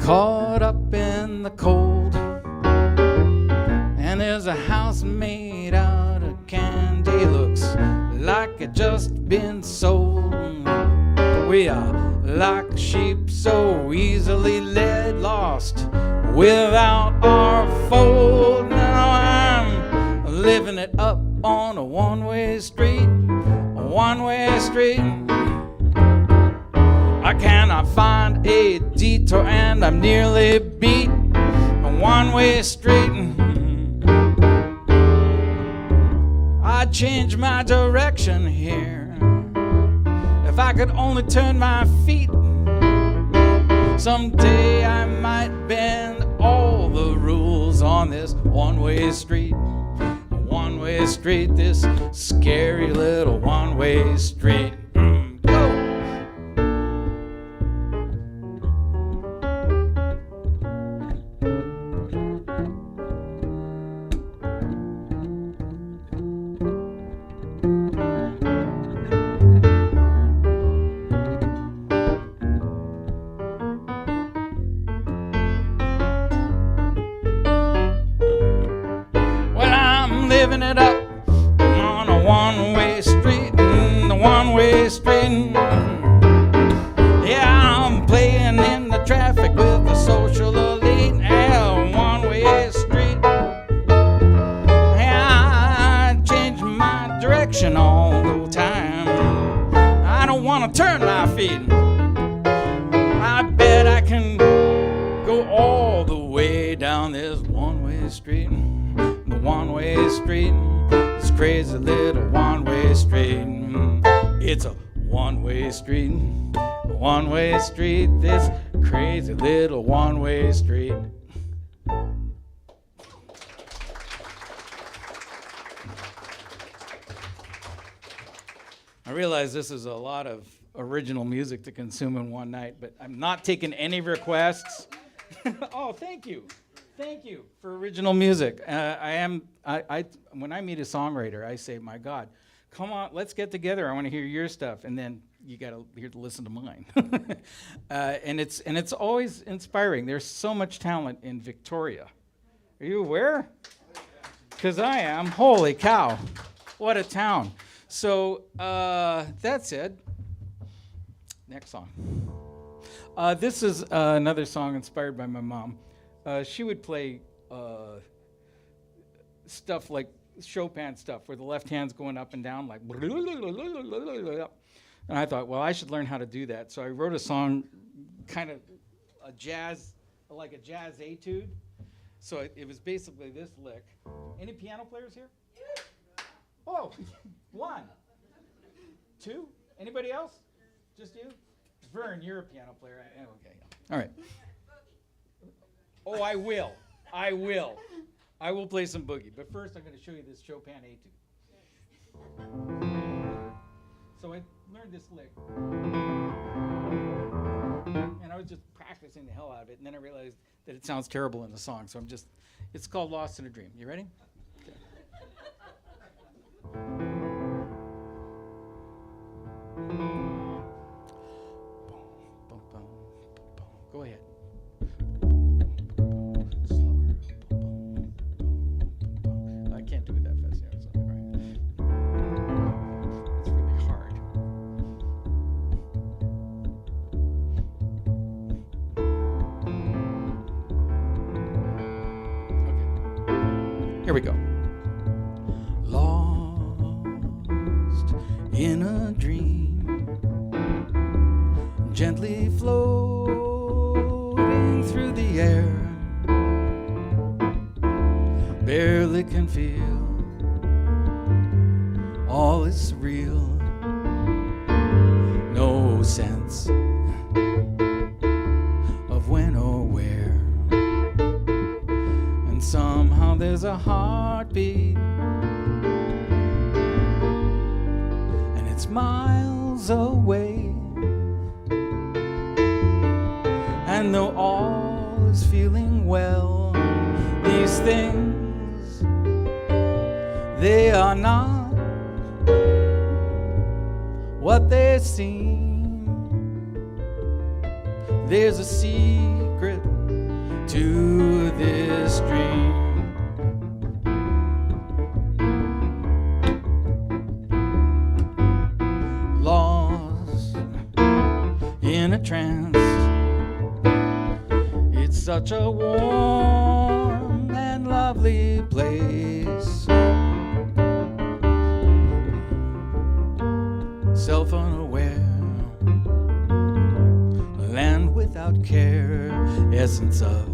caught up in the cold. And there's a house made out of candy, looks like it just been sold. We are like sheep so easily led, lost without our fold. Now I'm living it up on a one-way street, a one-way street. I cannot find a detour and I'm nearly beat, a one-way street. I'd change my direction here if I could only turn my feet. Someday I might bend all the rules on this one-way street, one-way street, this scary little one-way street. Living it up on a one-way street, the one-way street. Yeah, I'm playing in the traffic with the social elite, yeah, one-way street. Yeah, I change my direction all the time. I don't want to turn my feet. I bet I can go all the way down this one-way street. One-way street, this crazy little one-way street. It's a one-way street, one-way street, this crazy little one-way street. I realize this is a lot of original music to consume in one night, but I'm not taking any requests. Oh, thank you. Thank you for original music. When I meet a songwriter, I say, my God, come on, let's get together. I want to hear your stuff. And then you got to listen to mine. And it's always inspiring. There's so much talent in Victoria. Are you aware? Because I am. Holy cow. What a town. So that said, next song. This is another song inspired by my mom. She would play stuff like Chopin stuff, where the left hand's going up and down, like. And I thought, well, I should learn how to do that. So I wrote a song, kind of a jazz, like a jazz etude. So it was basically this lick. Any piano players here? Oh, one, two. Anybody else? Just you? Vern, you're a piano player. Okay. All right. Oh, I will. I will play some boogie, but first I'm going to show you this Chopin etude. So I learned this lick, and I was just practicing the hell out of it, and then I realized that it sounds terrible in the song, so it's called Lost in a Dream. You ready? Okay. Go ahead. Slower. I can't do it that fast. Yeah, it's not right. It's really hard. Okay. Here we go. Lost in a dream, gently floating through the air, barely can feel all is real, no sense of when or where, and somehow there's a heartbeat, and it's miles away. And though all is feeling well, these things, they are not what they seem. There's a secret to this dream. Lost in a trance, such a warm and lovely place, self-unaware, a land without care, essence of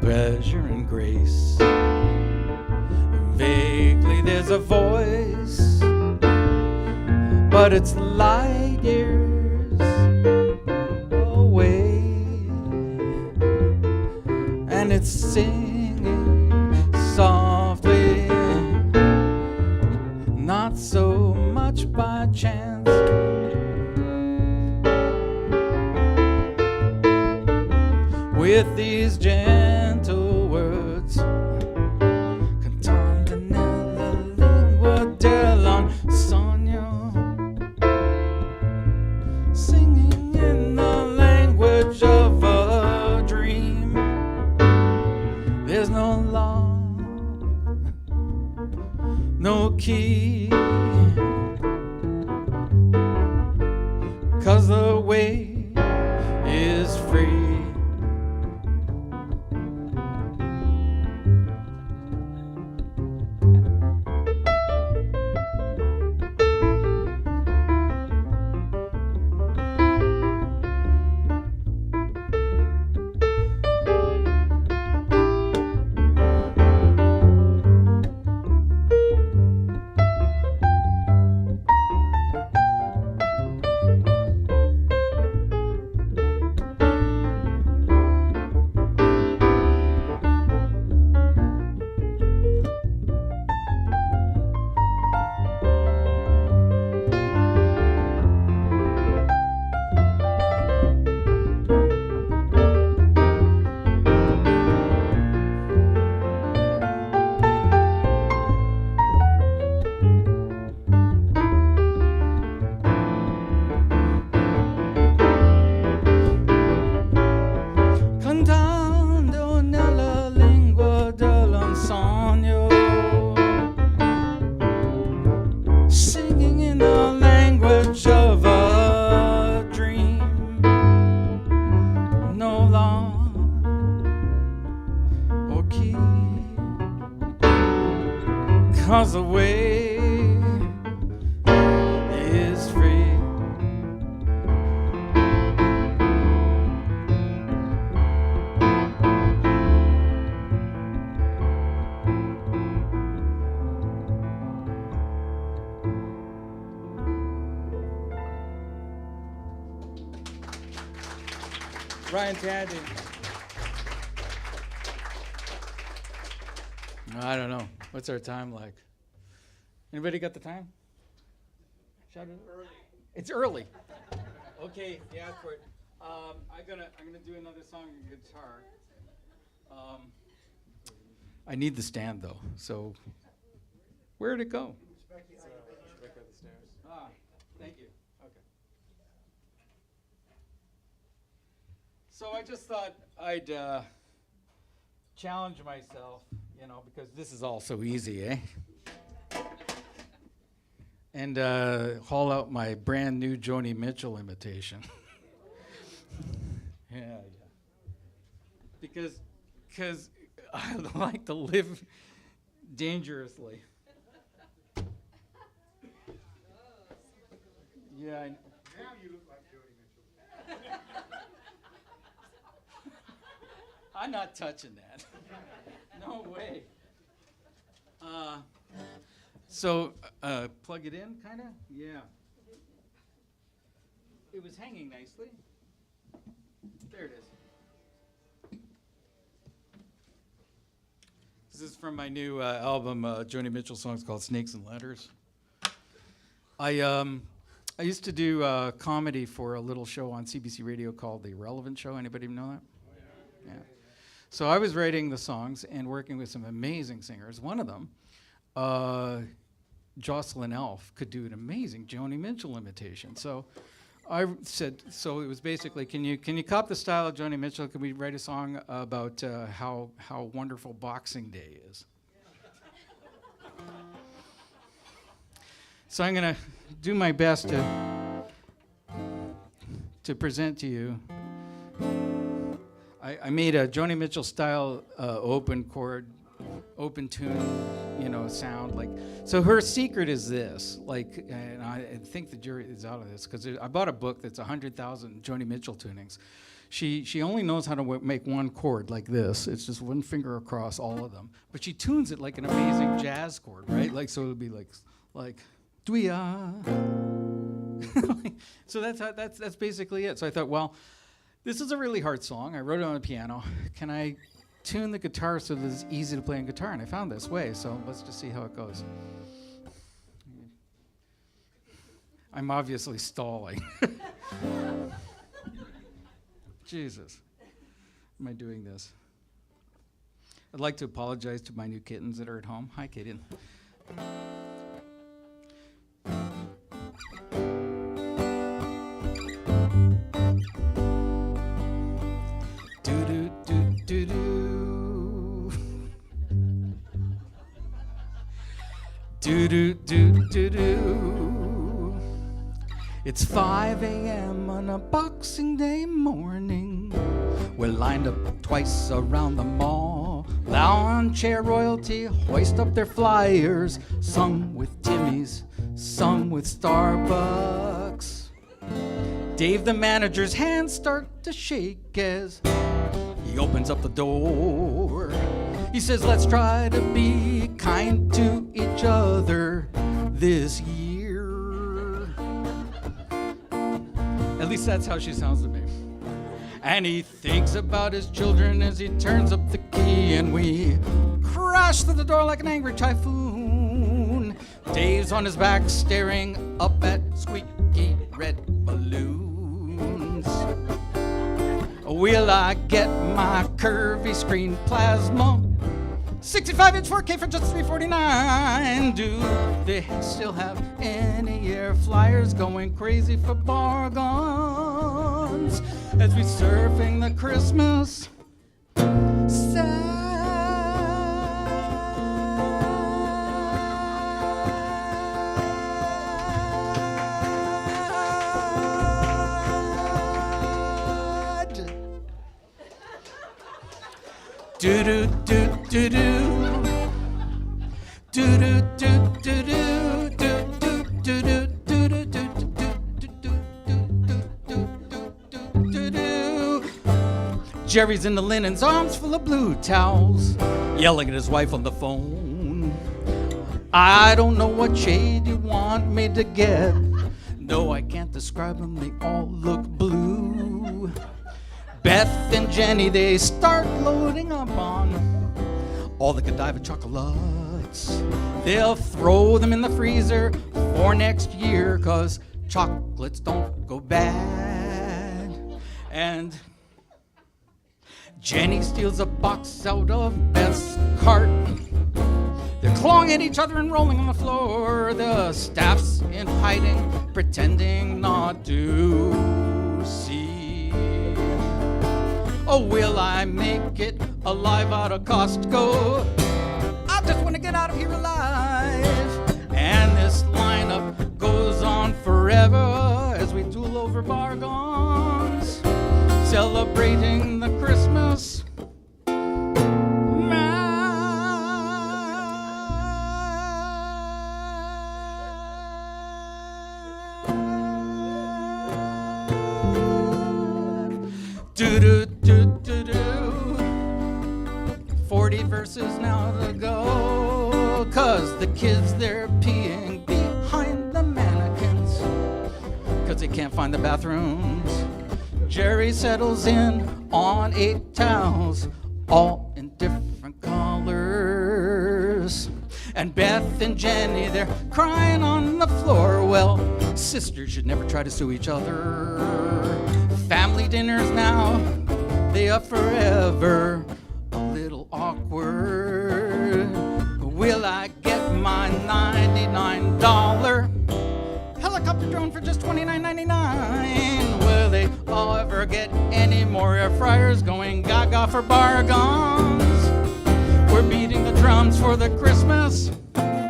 pleasure and grace. Vaguely there's a voice, but it's light years away. And it's singing softly, not so much by chance. With these gentle words, cantando nella lingua dell'insonnia, singing in the language of a dream. There's no lock, no key, 'cause the way is free. Cause the way is free. Ryan Tandy. I don't know. What's our time like? Anybody got the time? Shout it. Early. It's early. Okay, yeah, for it. I'm gonna do another song on guitar. I need the stand though. So, where'd it go? Ah, thank you. Okay. So I just thought I'd challenge myself, because this is all so easy, eh? And haul out my brand new Joni Mitchell imitation. Yeah. Because I like to live dangerously. Yeah, I know. Now you look like Joni Mitchell. I'm not touching that. No way. So, plug it in, kind of? Yeah. It was hanging nicely. There it is. This is from my new album, Joni Mitchell songs called Snakes and Letters. I used to do comedy for a little show on CBC Radio called The Irrelevant Show. Anybody know that? Yeah. So I was writing the songs and working with some amazing singers. One of them, Jocelyn Elf, could do an amazing Joni Mitchell imitation. So I said, so it was basically, can you cop the style of Joni Mitchell? Can we write a song about how wonderful Boxing Day is? So I'm going to do my best to present to you. I made a Joni Mitchell style open chord, open tune, sound. Like, so her secret is this. Like, and I think the jury is out of this because I bought a book that's 100,000 Joni Mitchell tunings. She only knows how to make one chord like this. It's just one finger across all of them. But she tunes it like an amazing jazz chord, right? Like, so it'll be like dwee-ah. So that's basically it. So I thought, well, this is a really hard song. I wrote it on the piano. Can I tune the guitar so that it's easy to play on guitar? And I found this way, so let's just see how it goes. I'm obviously stalling. Jesus, am I doing this? I'd like to apologize to my new kittens that are at home. Hi, kitten. Do-do-do-do-do. It's 5 a.m. on a Boxing Day morning. We're lined up twice around the mall. Lounge chair royalty hoist up their flyers. Some with Timmy's, some with Starbucks. Dave, the manager's hands start to shake as he opens up the door. He says, let's try to be kind to each other this year. At least that's how she sounds to me. And he thinks about his children as he turns up the key, and we crash through the door like an angry typhoon. Dave's on his back staring up at squeaky red balloons. Will I get my curvy screen plasma? 65-inch 4K for just $349. Do they still have any air flyers going crazy for bargains as we surfing the Christmas sand? Do do do do do do do do do do do do do. Jerry's in the linen's arms full of blue towels, yelling at his wife on the phone. I don't know what shade you want me to get. No, I can't describe them, they all look blue. Beth and Jenny, they start loading up on all the Godiva chocolates. They'll throw them in the freezer for next year, 'cause chocolates don't go bad. And Jenny steals a box out of Beth's cart. They're clawing at each other and rolling on the floor. The staff's in hiding, pretending not to see. Oh, will I make it alive out of Costco? I just want to get out of here alive. And this lineup goes on forever as we duel over bargains, celebrating the Christmas do-do-do-do-do. 40 verses now to go, 'cause the kids, they're peeing behind the mannequins, 'cause they can't find the bathrooms. Jerry settles in on 8 towels, all in different colors. And Beth and Jenny, they're crying on the floor. Well, sisters should never try to sue each other. Family dinners now, they are forever a little awkward. Will I get my $99 helicopter drone for just $29.99? Will they all ever get any more air fryers going gaga for bargains? We're beating the drums for the Christmas band.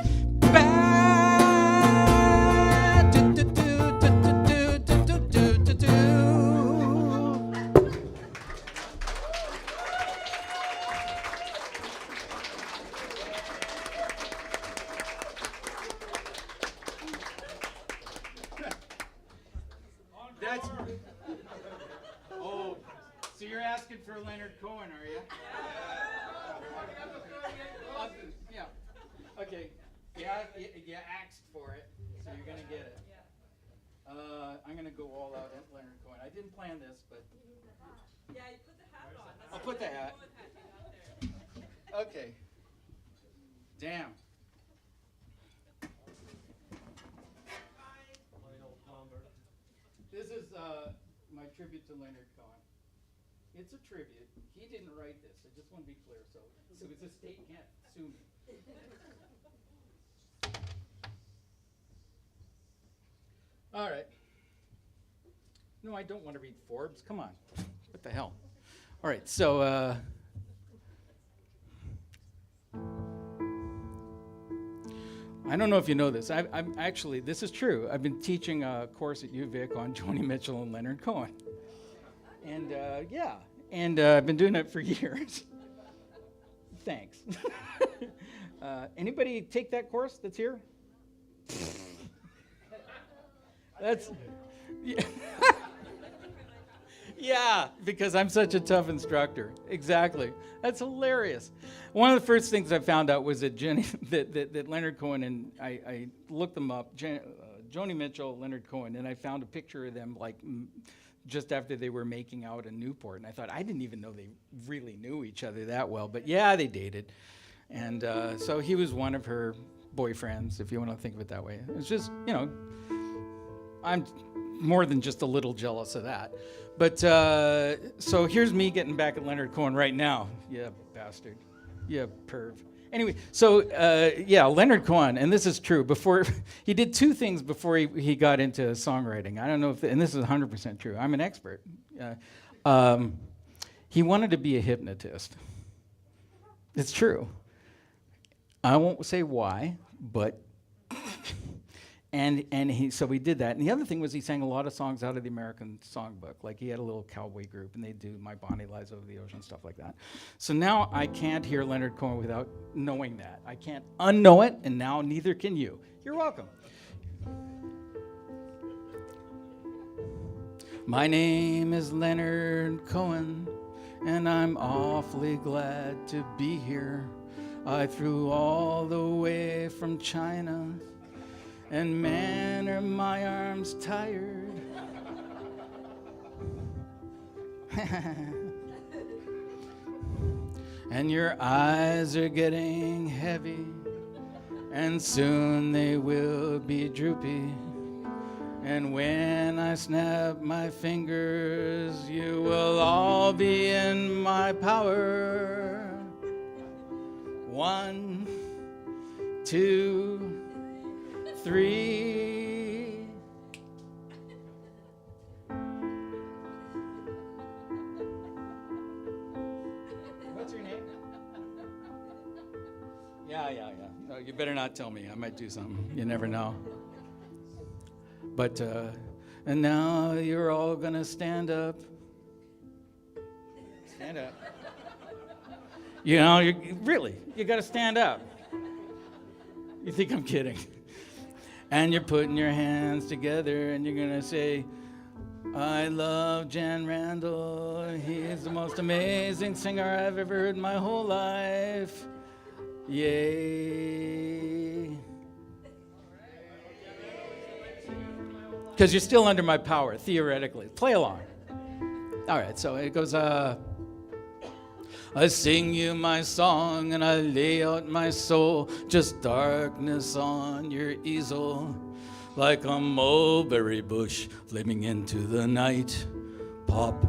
That's. Oh, so you're asking for Leonard Cohen, are you? Yeah. Okay. Yeah, you asked for it, so you're gonna get it. I'm gonna go all out at Leonard Cohen. I didn't plan this, but. Yeah, you put the hat on. I'll put the hat. Okay. Damn. This is my tribute to Leonard Cohen. It's a tribute. He didn't write this. I just want to be clear. So the state can't sue me. All right. No, I don't want to read Forbes. Come on. What the hell? All right. So. I don't know if you know this. I'm actually, this is true. I've been teaching a course at UVic on Joni Mitchell and Leonard Cohen. And I've been doing it for years. Thanks. Anybody take that course that's here? That's, yeah. Yeah, because I'm such a tough instructor. Exactly. That's hilarious. One of the first things I found out was that that Leonard Cohen, and I looked them up, Joni Mitchell, Leonard Cohen, and I found a picture of them like just after they were making out in Newport. And I thought, I didn't even know they really knew each other that well. But yeah, they dated. And so he was one of her boyfriends, if you want to think of it that way. It's just, I'm more than just a little jealous of that. But so here's me getting back at Leonard Cohen right now. Yeah, bastard. Yeah, perv. Anyway, so Leonard Cohen, and this is true. Before he did 2 things before he got into songwriting. I don't know if, and this is 100% true. I'm an expert. He wanted to be a hypnotist. It's true. I won't say why, but. And he did that. And the other thing was he sang a lot of songs out of the American songbook. Like he had a little cowboy group, and they'd do My Bonnie Lies Over the Ocean, stuff like that. So now I can't hear Leonard Cohen without knowing that. I can't unknow it, and now neither can you. You're welcome. My name is Leonard Cohen, and I'm awfully glad to be here. I flew all the way from China, and man, are my arms tired. and your eyes are getting heavy, and soon they will be droopy. And when I snap my fingers, you will all be in my power. 1, 2, 3. What's your name? Yeah. No, you better not tell me. I might do something. You never know. But, and now you're all gonna stand up. Stand up. You know, you gotta stand up. You think I'm kidding? And you're putting your hands together and you're gonna say, I love Jan Randall. He's the most amazing singer I've ever heard in my whole life. Yay. Because you're still under my power, theoretically. Play along. All right, so it goes, I sing you my song and I lay out my soul, just darkness on your easel. Like a mulberry bush flaming into the night, pop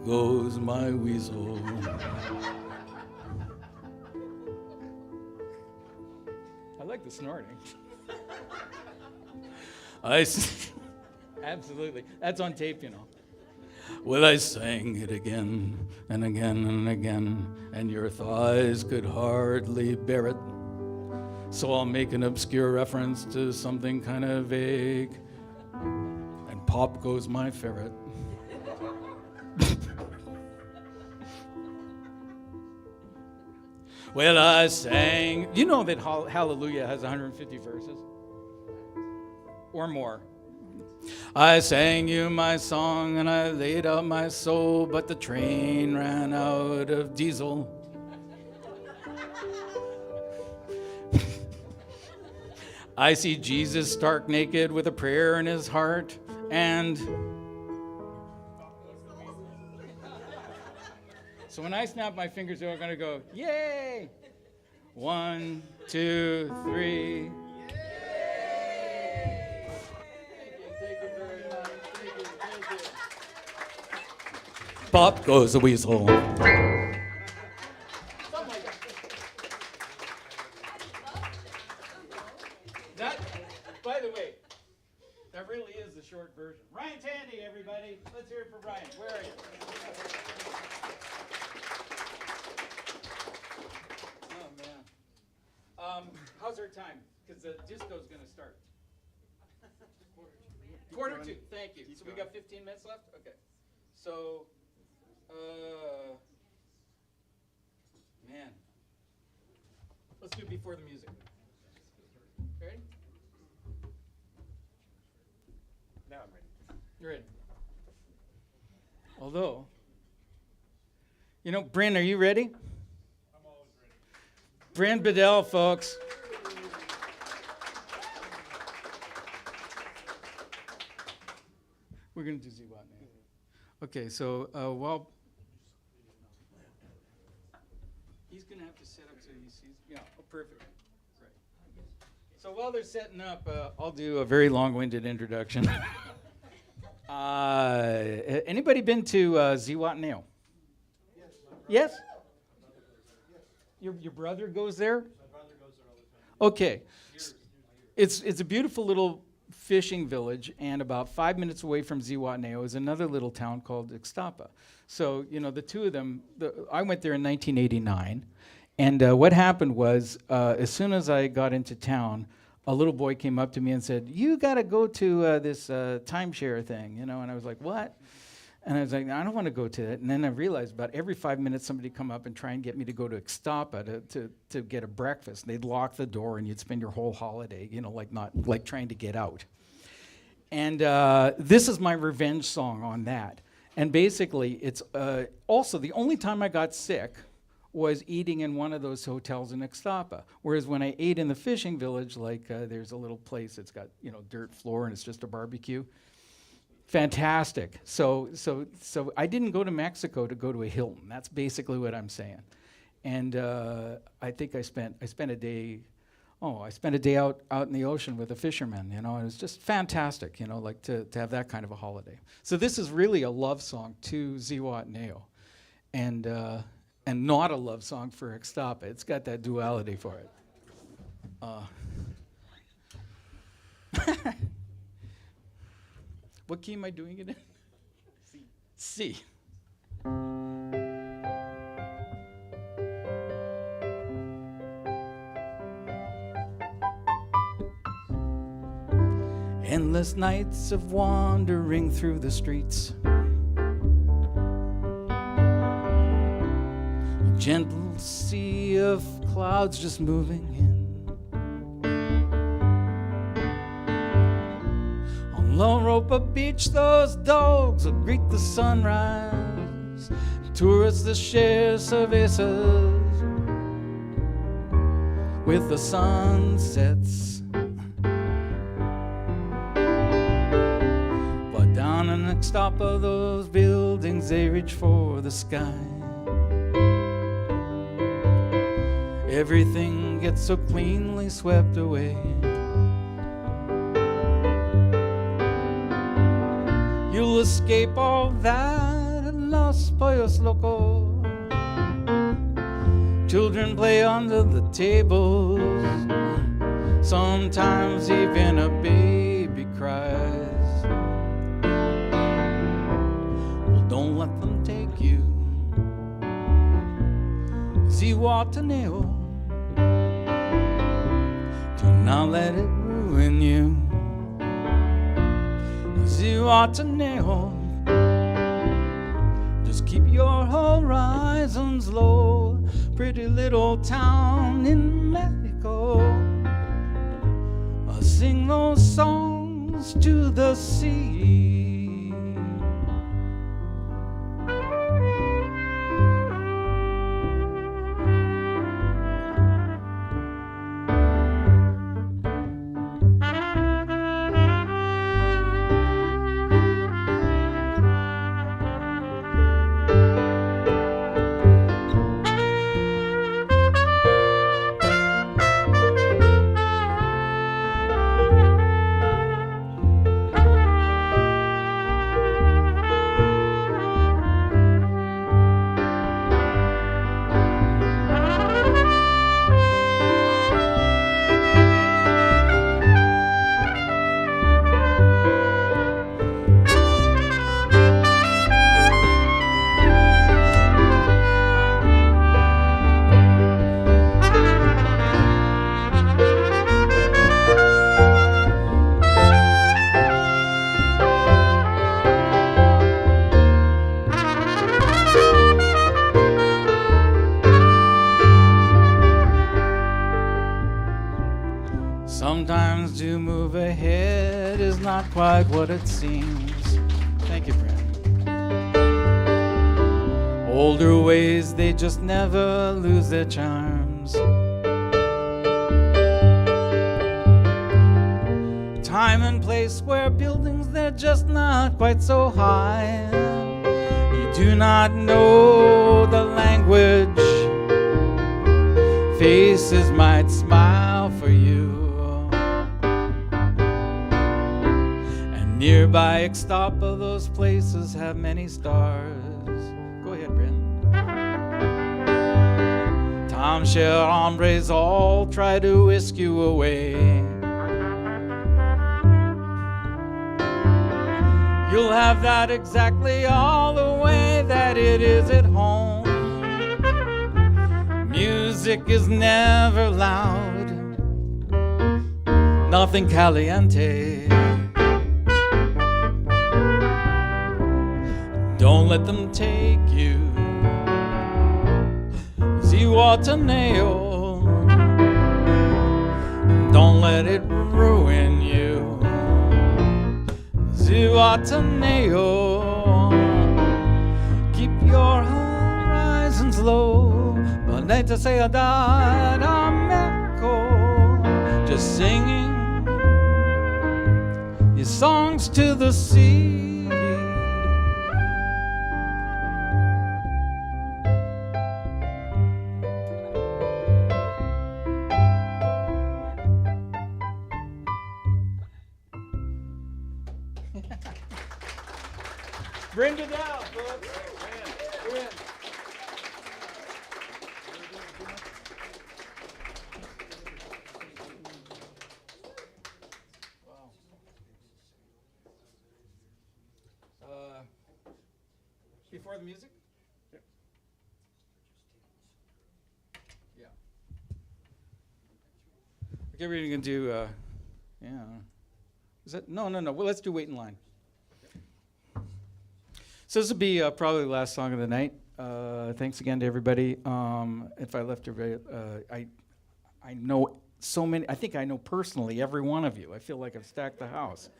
goes my weasel. I like the snorting. Absolutely. That's on tape, you know. Well, I sang it again and again and again, and your thighs could hardly bear it. So I'll make an obscure reference to something kind of vague, and pop goes my ferret. Well, I sang. You know that Hallelujah has 150 verses or more. I sang you my song and I laid out my soul, but the train ran out of diesel. I see Jesus stark naked with a prayer in his heart, and so when I snap my fingers, they're going to go, yay! 1, 2, 3. Pop goes the weasel. That, by the way, that really is the short version. Ryan Tandy, everybody. Let's hear it for Ryan. Where are you? Oh, man. How's our time? Because the disco's going to start. Quarter to. Thank you. So we got 15 minutes left? Okay. So... man. Let's do it before the music. Ready? Now I'm ready. You're ready. Although, you know, Bryn, are you ready? I'm always ready. Bryn Bedell, folks. We're going to do Z-Watt now. Okay, so while he's going to have to set up so he sees. Yeah, oh, perfect. Right. So while they're setting up, I'll do a very long-winded introduction. Anybody been to Z-Watt Nail? Yes? Your brother goes there? My brother goes there all the time. Okay. It's a beautiful little fishing village, and about 5 minutes away from Zihuatanejo is another little town called Ixtapa. So, you know, the two of them, I went there in 1989, and what happened was, as soon as I got into town, a little boy came up to me and said, you got to go to this timeshare thing, you know, and I was like, what? And I was like, I don't want to go to it. And then I realized about every 5 minutes somebody would come up and try and get me to go to Ixtapa to get a breakfast. And they'd lock the door and you'd spend your whole holiday, you know, like trying to get out. And this is my revenge song on that. And basically, it's also the only time I got sick was eating in one of those hotels in Ixtapa. Whereas when I ate in the fishing village, like there's a little place that's got, you know, dirt floor and it's just a barbecue. Fantastic. So I didn't go to Mexico to go to a Hilton. That's basically what I'm saying. And I think I spent a day. Oh, I spent a day out in the ocean with a fisherman. You know, it was just fantastic. You know, like to have that kind of a holiday. So this is really a love song to Zihuatanejo, and not a love song for Ixtapa. It's got that duality for it. What key am I doing it in? C. C. Endless nights of wandering through the streets, a gentle sea of clouds just moving in. On Lone Ropa Beach, those dogs will greet the sunrise, tourists that share cervezas with the sunsets. Down in Ixtapa, those buildings, they reach for the sky. Everything gets so cleanly swept away. You'll escape all that at Los Pollos Locos. Children play under the tables. Sometimes even a baby cries. Don't let them take you, Zihuatanejo. Do not let it ruin you, Zihuatanejo. Just keep your horizons low, pretty little town in Mexico. I'll sing those songs to the sea. Sometimes to move ahead is not quite what it seems. Thank you, Brandon. Older ways, they just never lose their charms. Time and place where buildings, they're just not quite so high. You do not know the language. Faces might smile for you. Nearby Ixtapa, those places have many stars. Go ahead, Bryn. Timeshare hombres all try to whisk you away. You'll have that exactly all the way that it is at home. Music is never loud, nothing caliente. Don't let them take you, Zihuatanejo. Don't let it ruin you, Zihuatanejo. Keep your horizons low, bonita ciudad a Mexico. Just singing your songs to the sea. Brenda Dow, folks. We're in. Wow. Before the music? Yep. Yeah. Okay, we're gonna do, yeah. Is that, no. Well, let's do Wait in Line. So this will be probably the last song of the night. Thanks again to everybody. If I left everybody, I know so many. I think I know personally every one of you. I feel like I've stacked the house.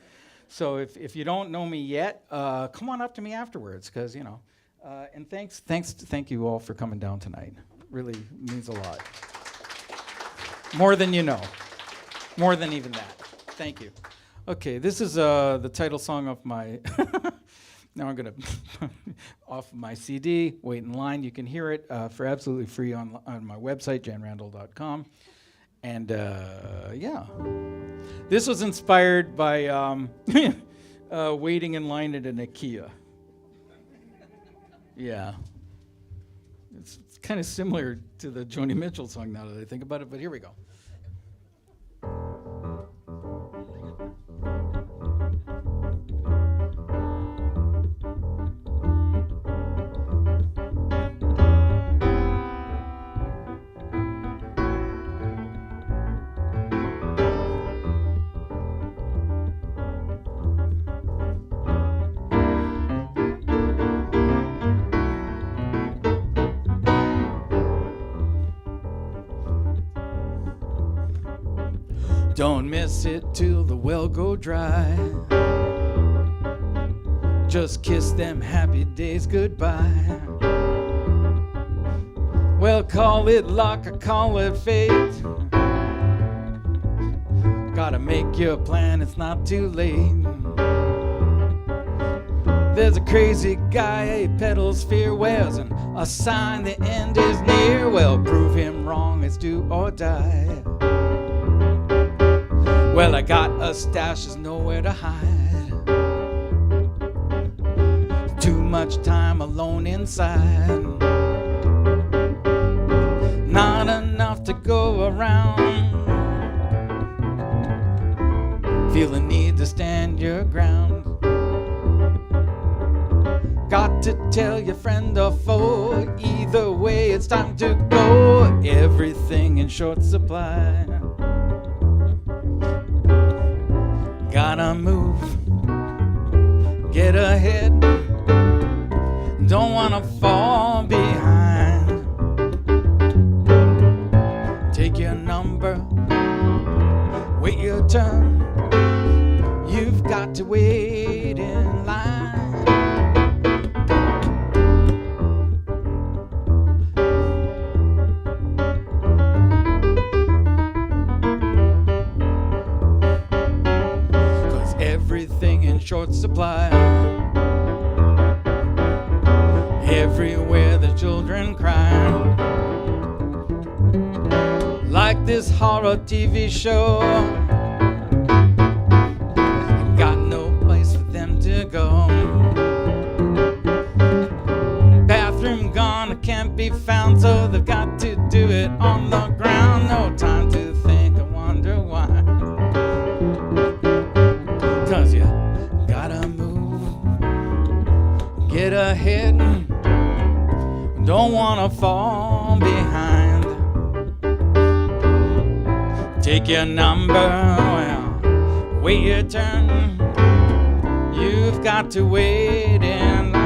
So if you don't know me yet, come on up to me afterwards, because you know. And thank you all for coming down tonight. Really means a lot. More than you know. More than even that. Thank you. Okay, this is the title song of my. Now I'm gonna off my CD. Wait in Line. You can hear it for absolutely free on my website, janrandall.com. And yeah, this was inspired by waiting in line at an IKEA. Yeah, it's kind of similar to the Joni Mitchell song now that I think about it. But here we go. Don't miss it till the well go dry. Just kiss them happy days goodbye. Well, call it luck or call it fate. Gotta make your plan, it's not too late. There's a crazy guy, he peddles fear, wears a sign the end is near. Well, prove him wrong, it's do or die. Well, I got a stash, there's nowhere to hide. Too much time alone inside. Not enough to go around. Feel the need to stand your ground. Got to tell your friend or foe, either way it's time to go. Everything in short supply. Gotta move, get ahead, don't wanna fall behind. Take your number, wait your turn, you've got to wait in line. Short supply. Everywhere the children cry. Like this horror TV show. Got no place for them to go. Bathroom gone, it can't be found, so they've got to do it on the ground. No time to think, I wonder why. 'Cause you gotta move, get ahead, don't wanna fall behind. Take your number, well, wait your turn, you've got to wait in line.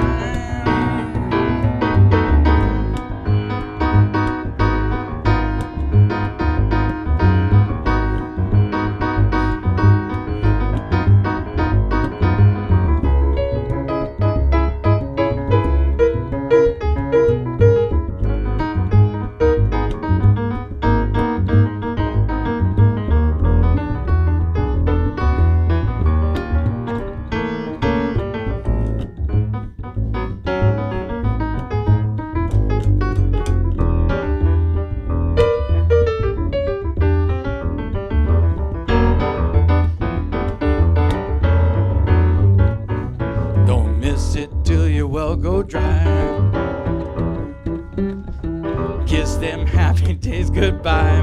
says goodbye.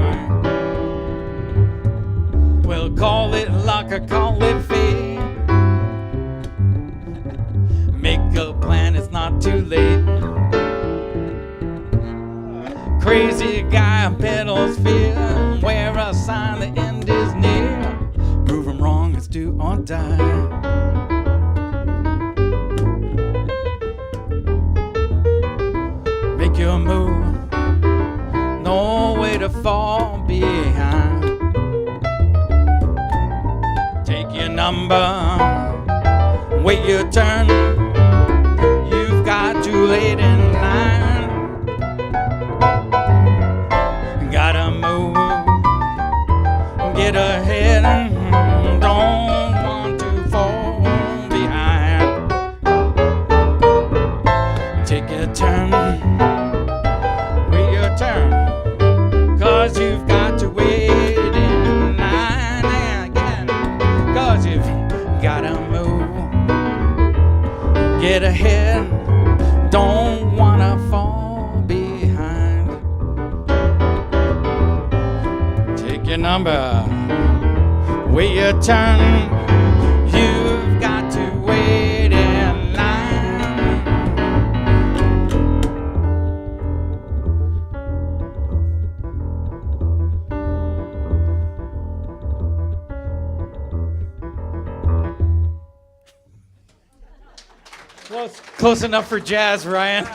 Well, call it luck or call it fate. Make a plan, it's not too late. Crazy guy peddles fear. Wear a sign, the end is near. Prove him wrong, it's do or die. Make your move, no way to fall behind. Take your number, wait your turn. You've got too late in line. Gotta move, get ahead, don't want to fall behind. Take your turn, wait your turn, 'cause you've got to wait in line again. 'Cause you've gotta move, get ahead, don't wanna fall behind. Take your number, wait your turn, you've got to wait in line. Close enough for jazz, Ryan.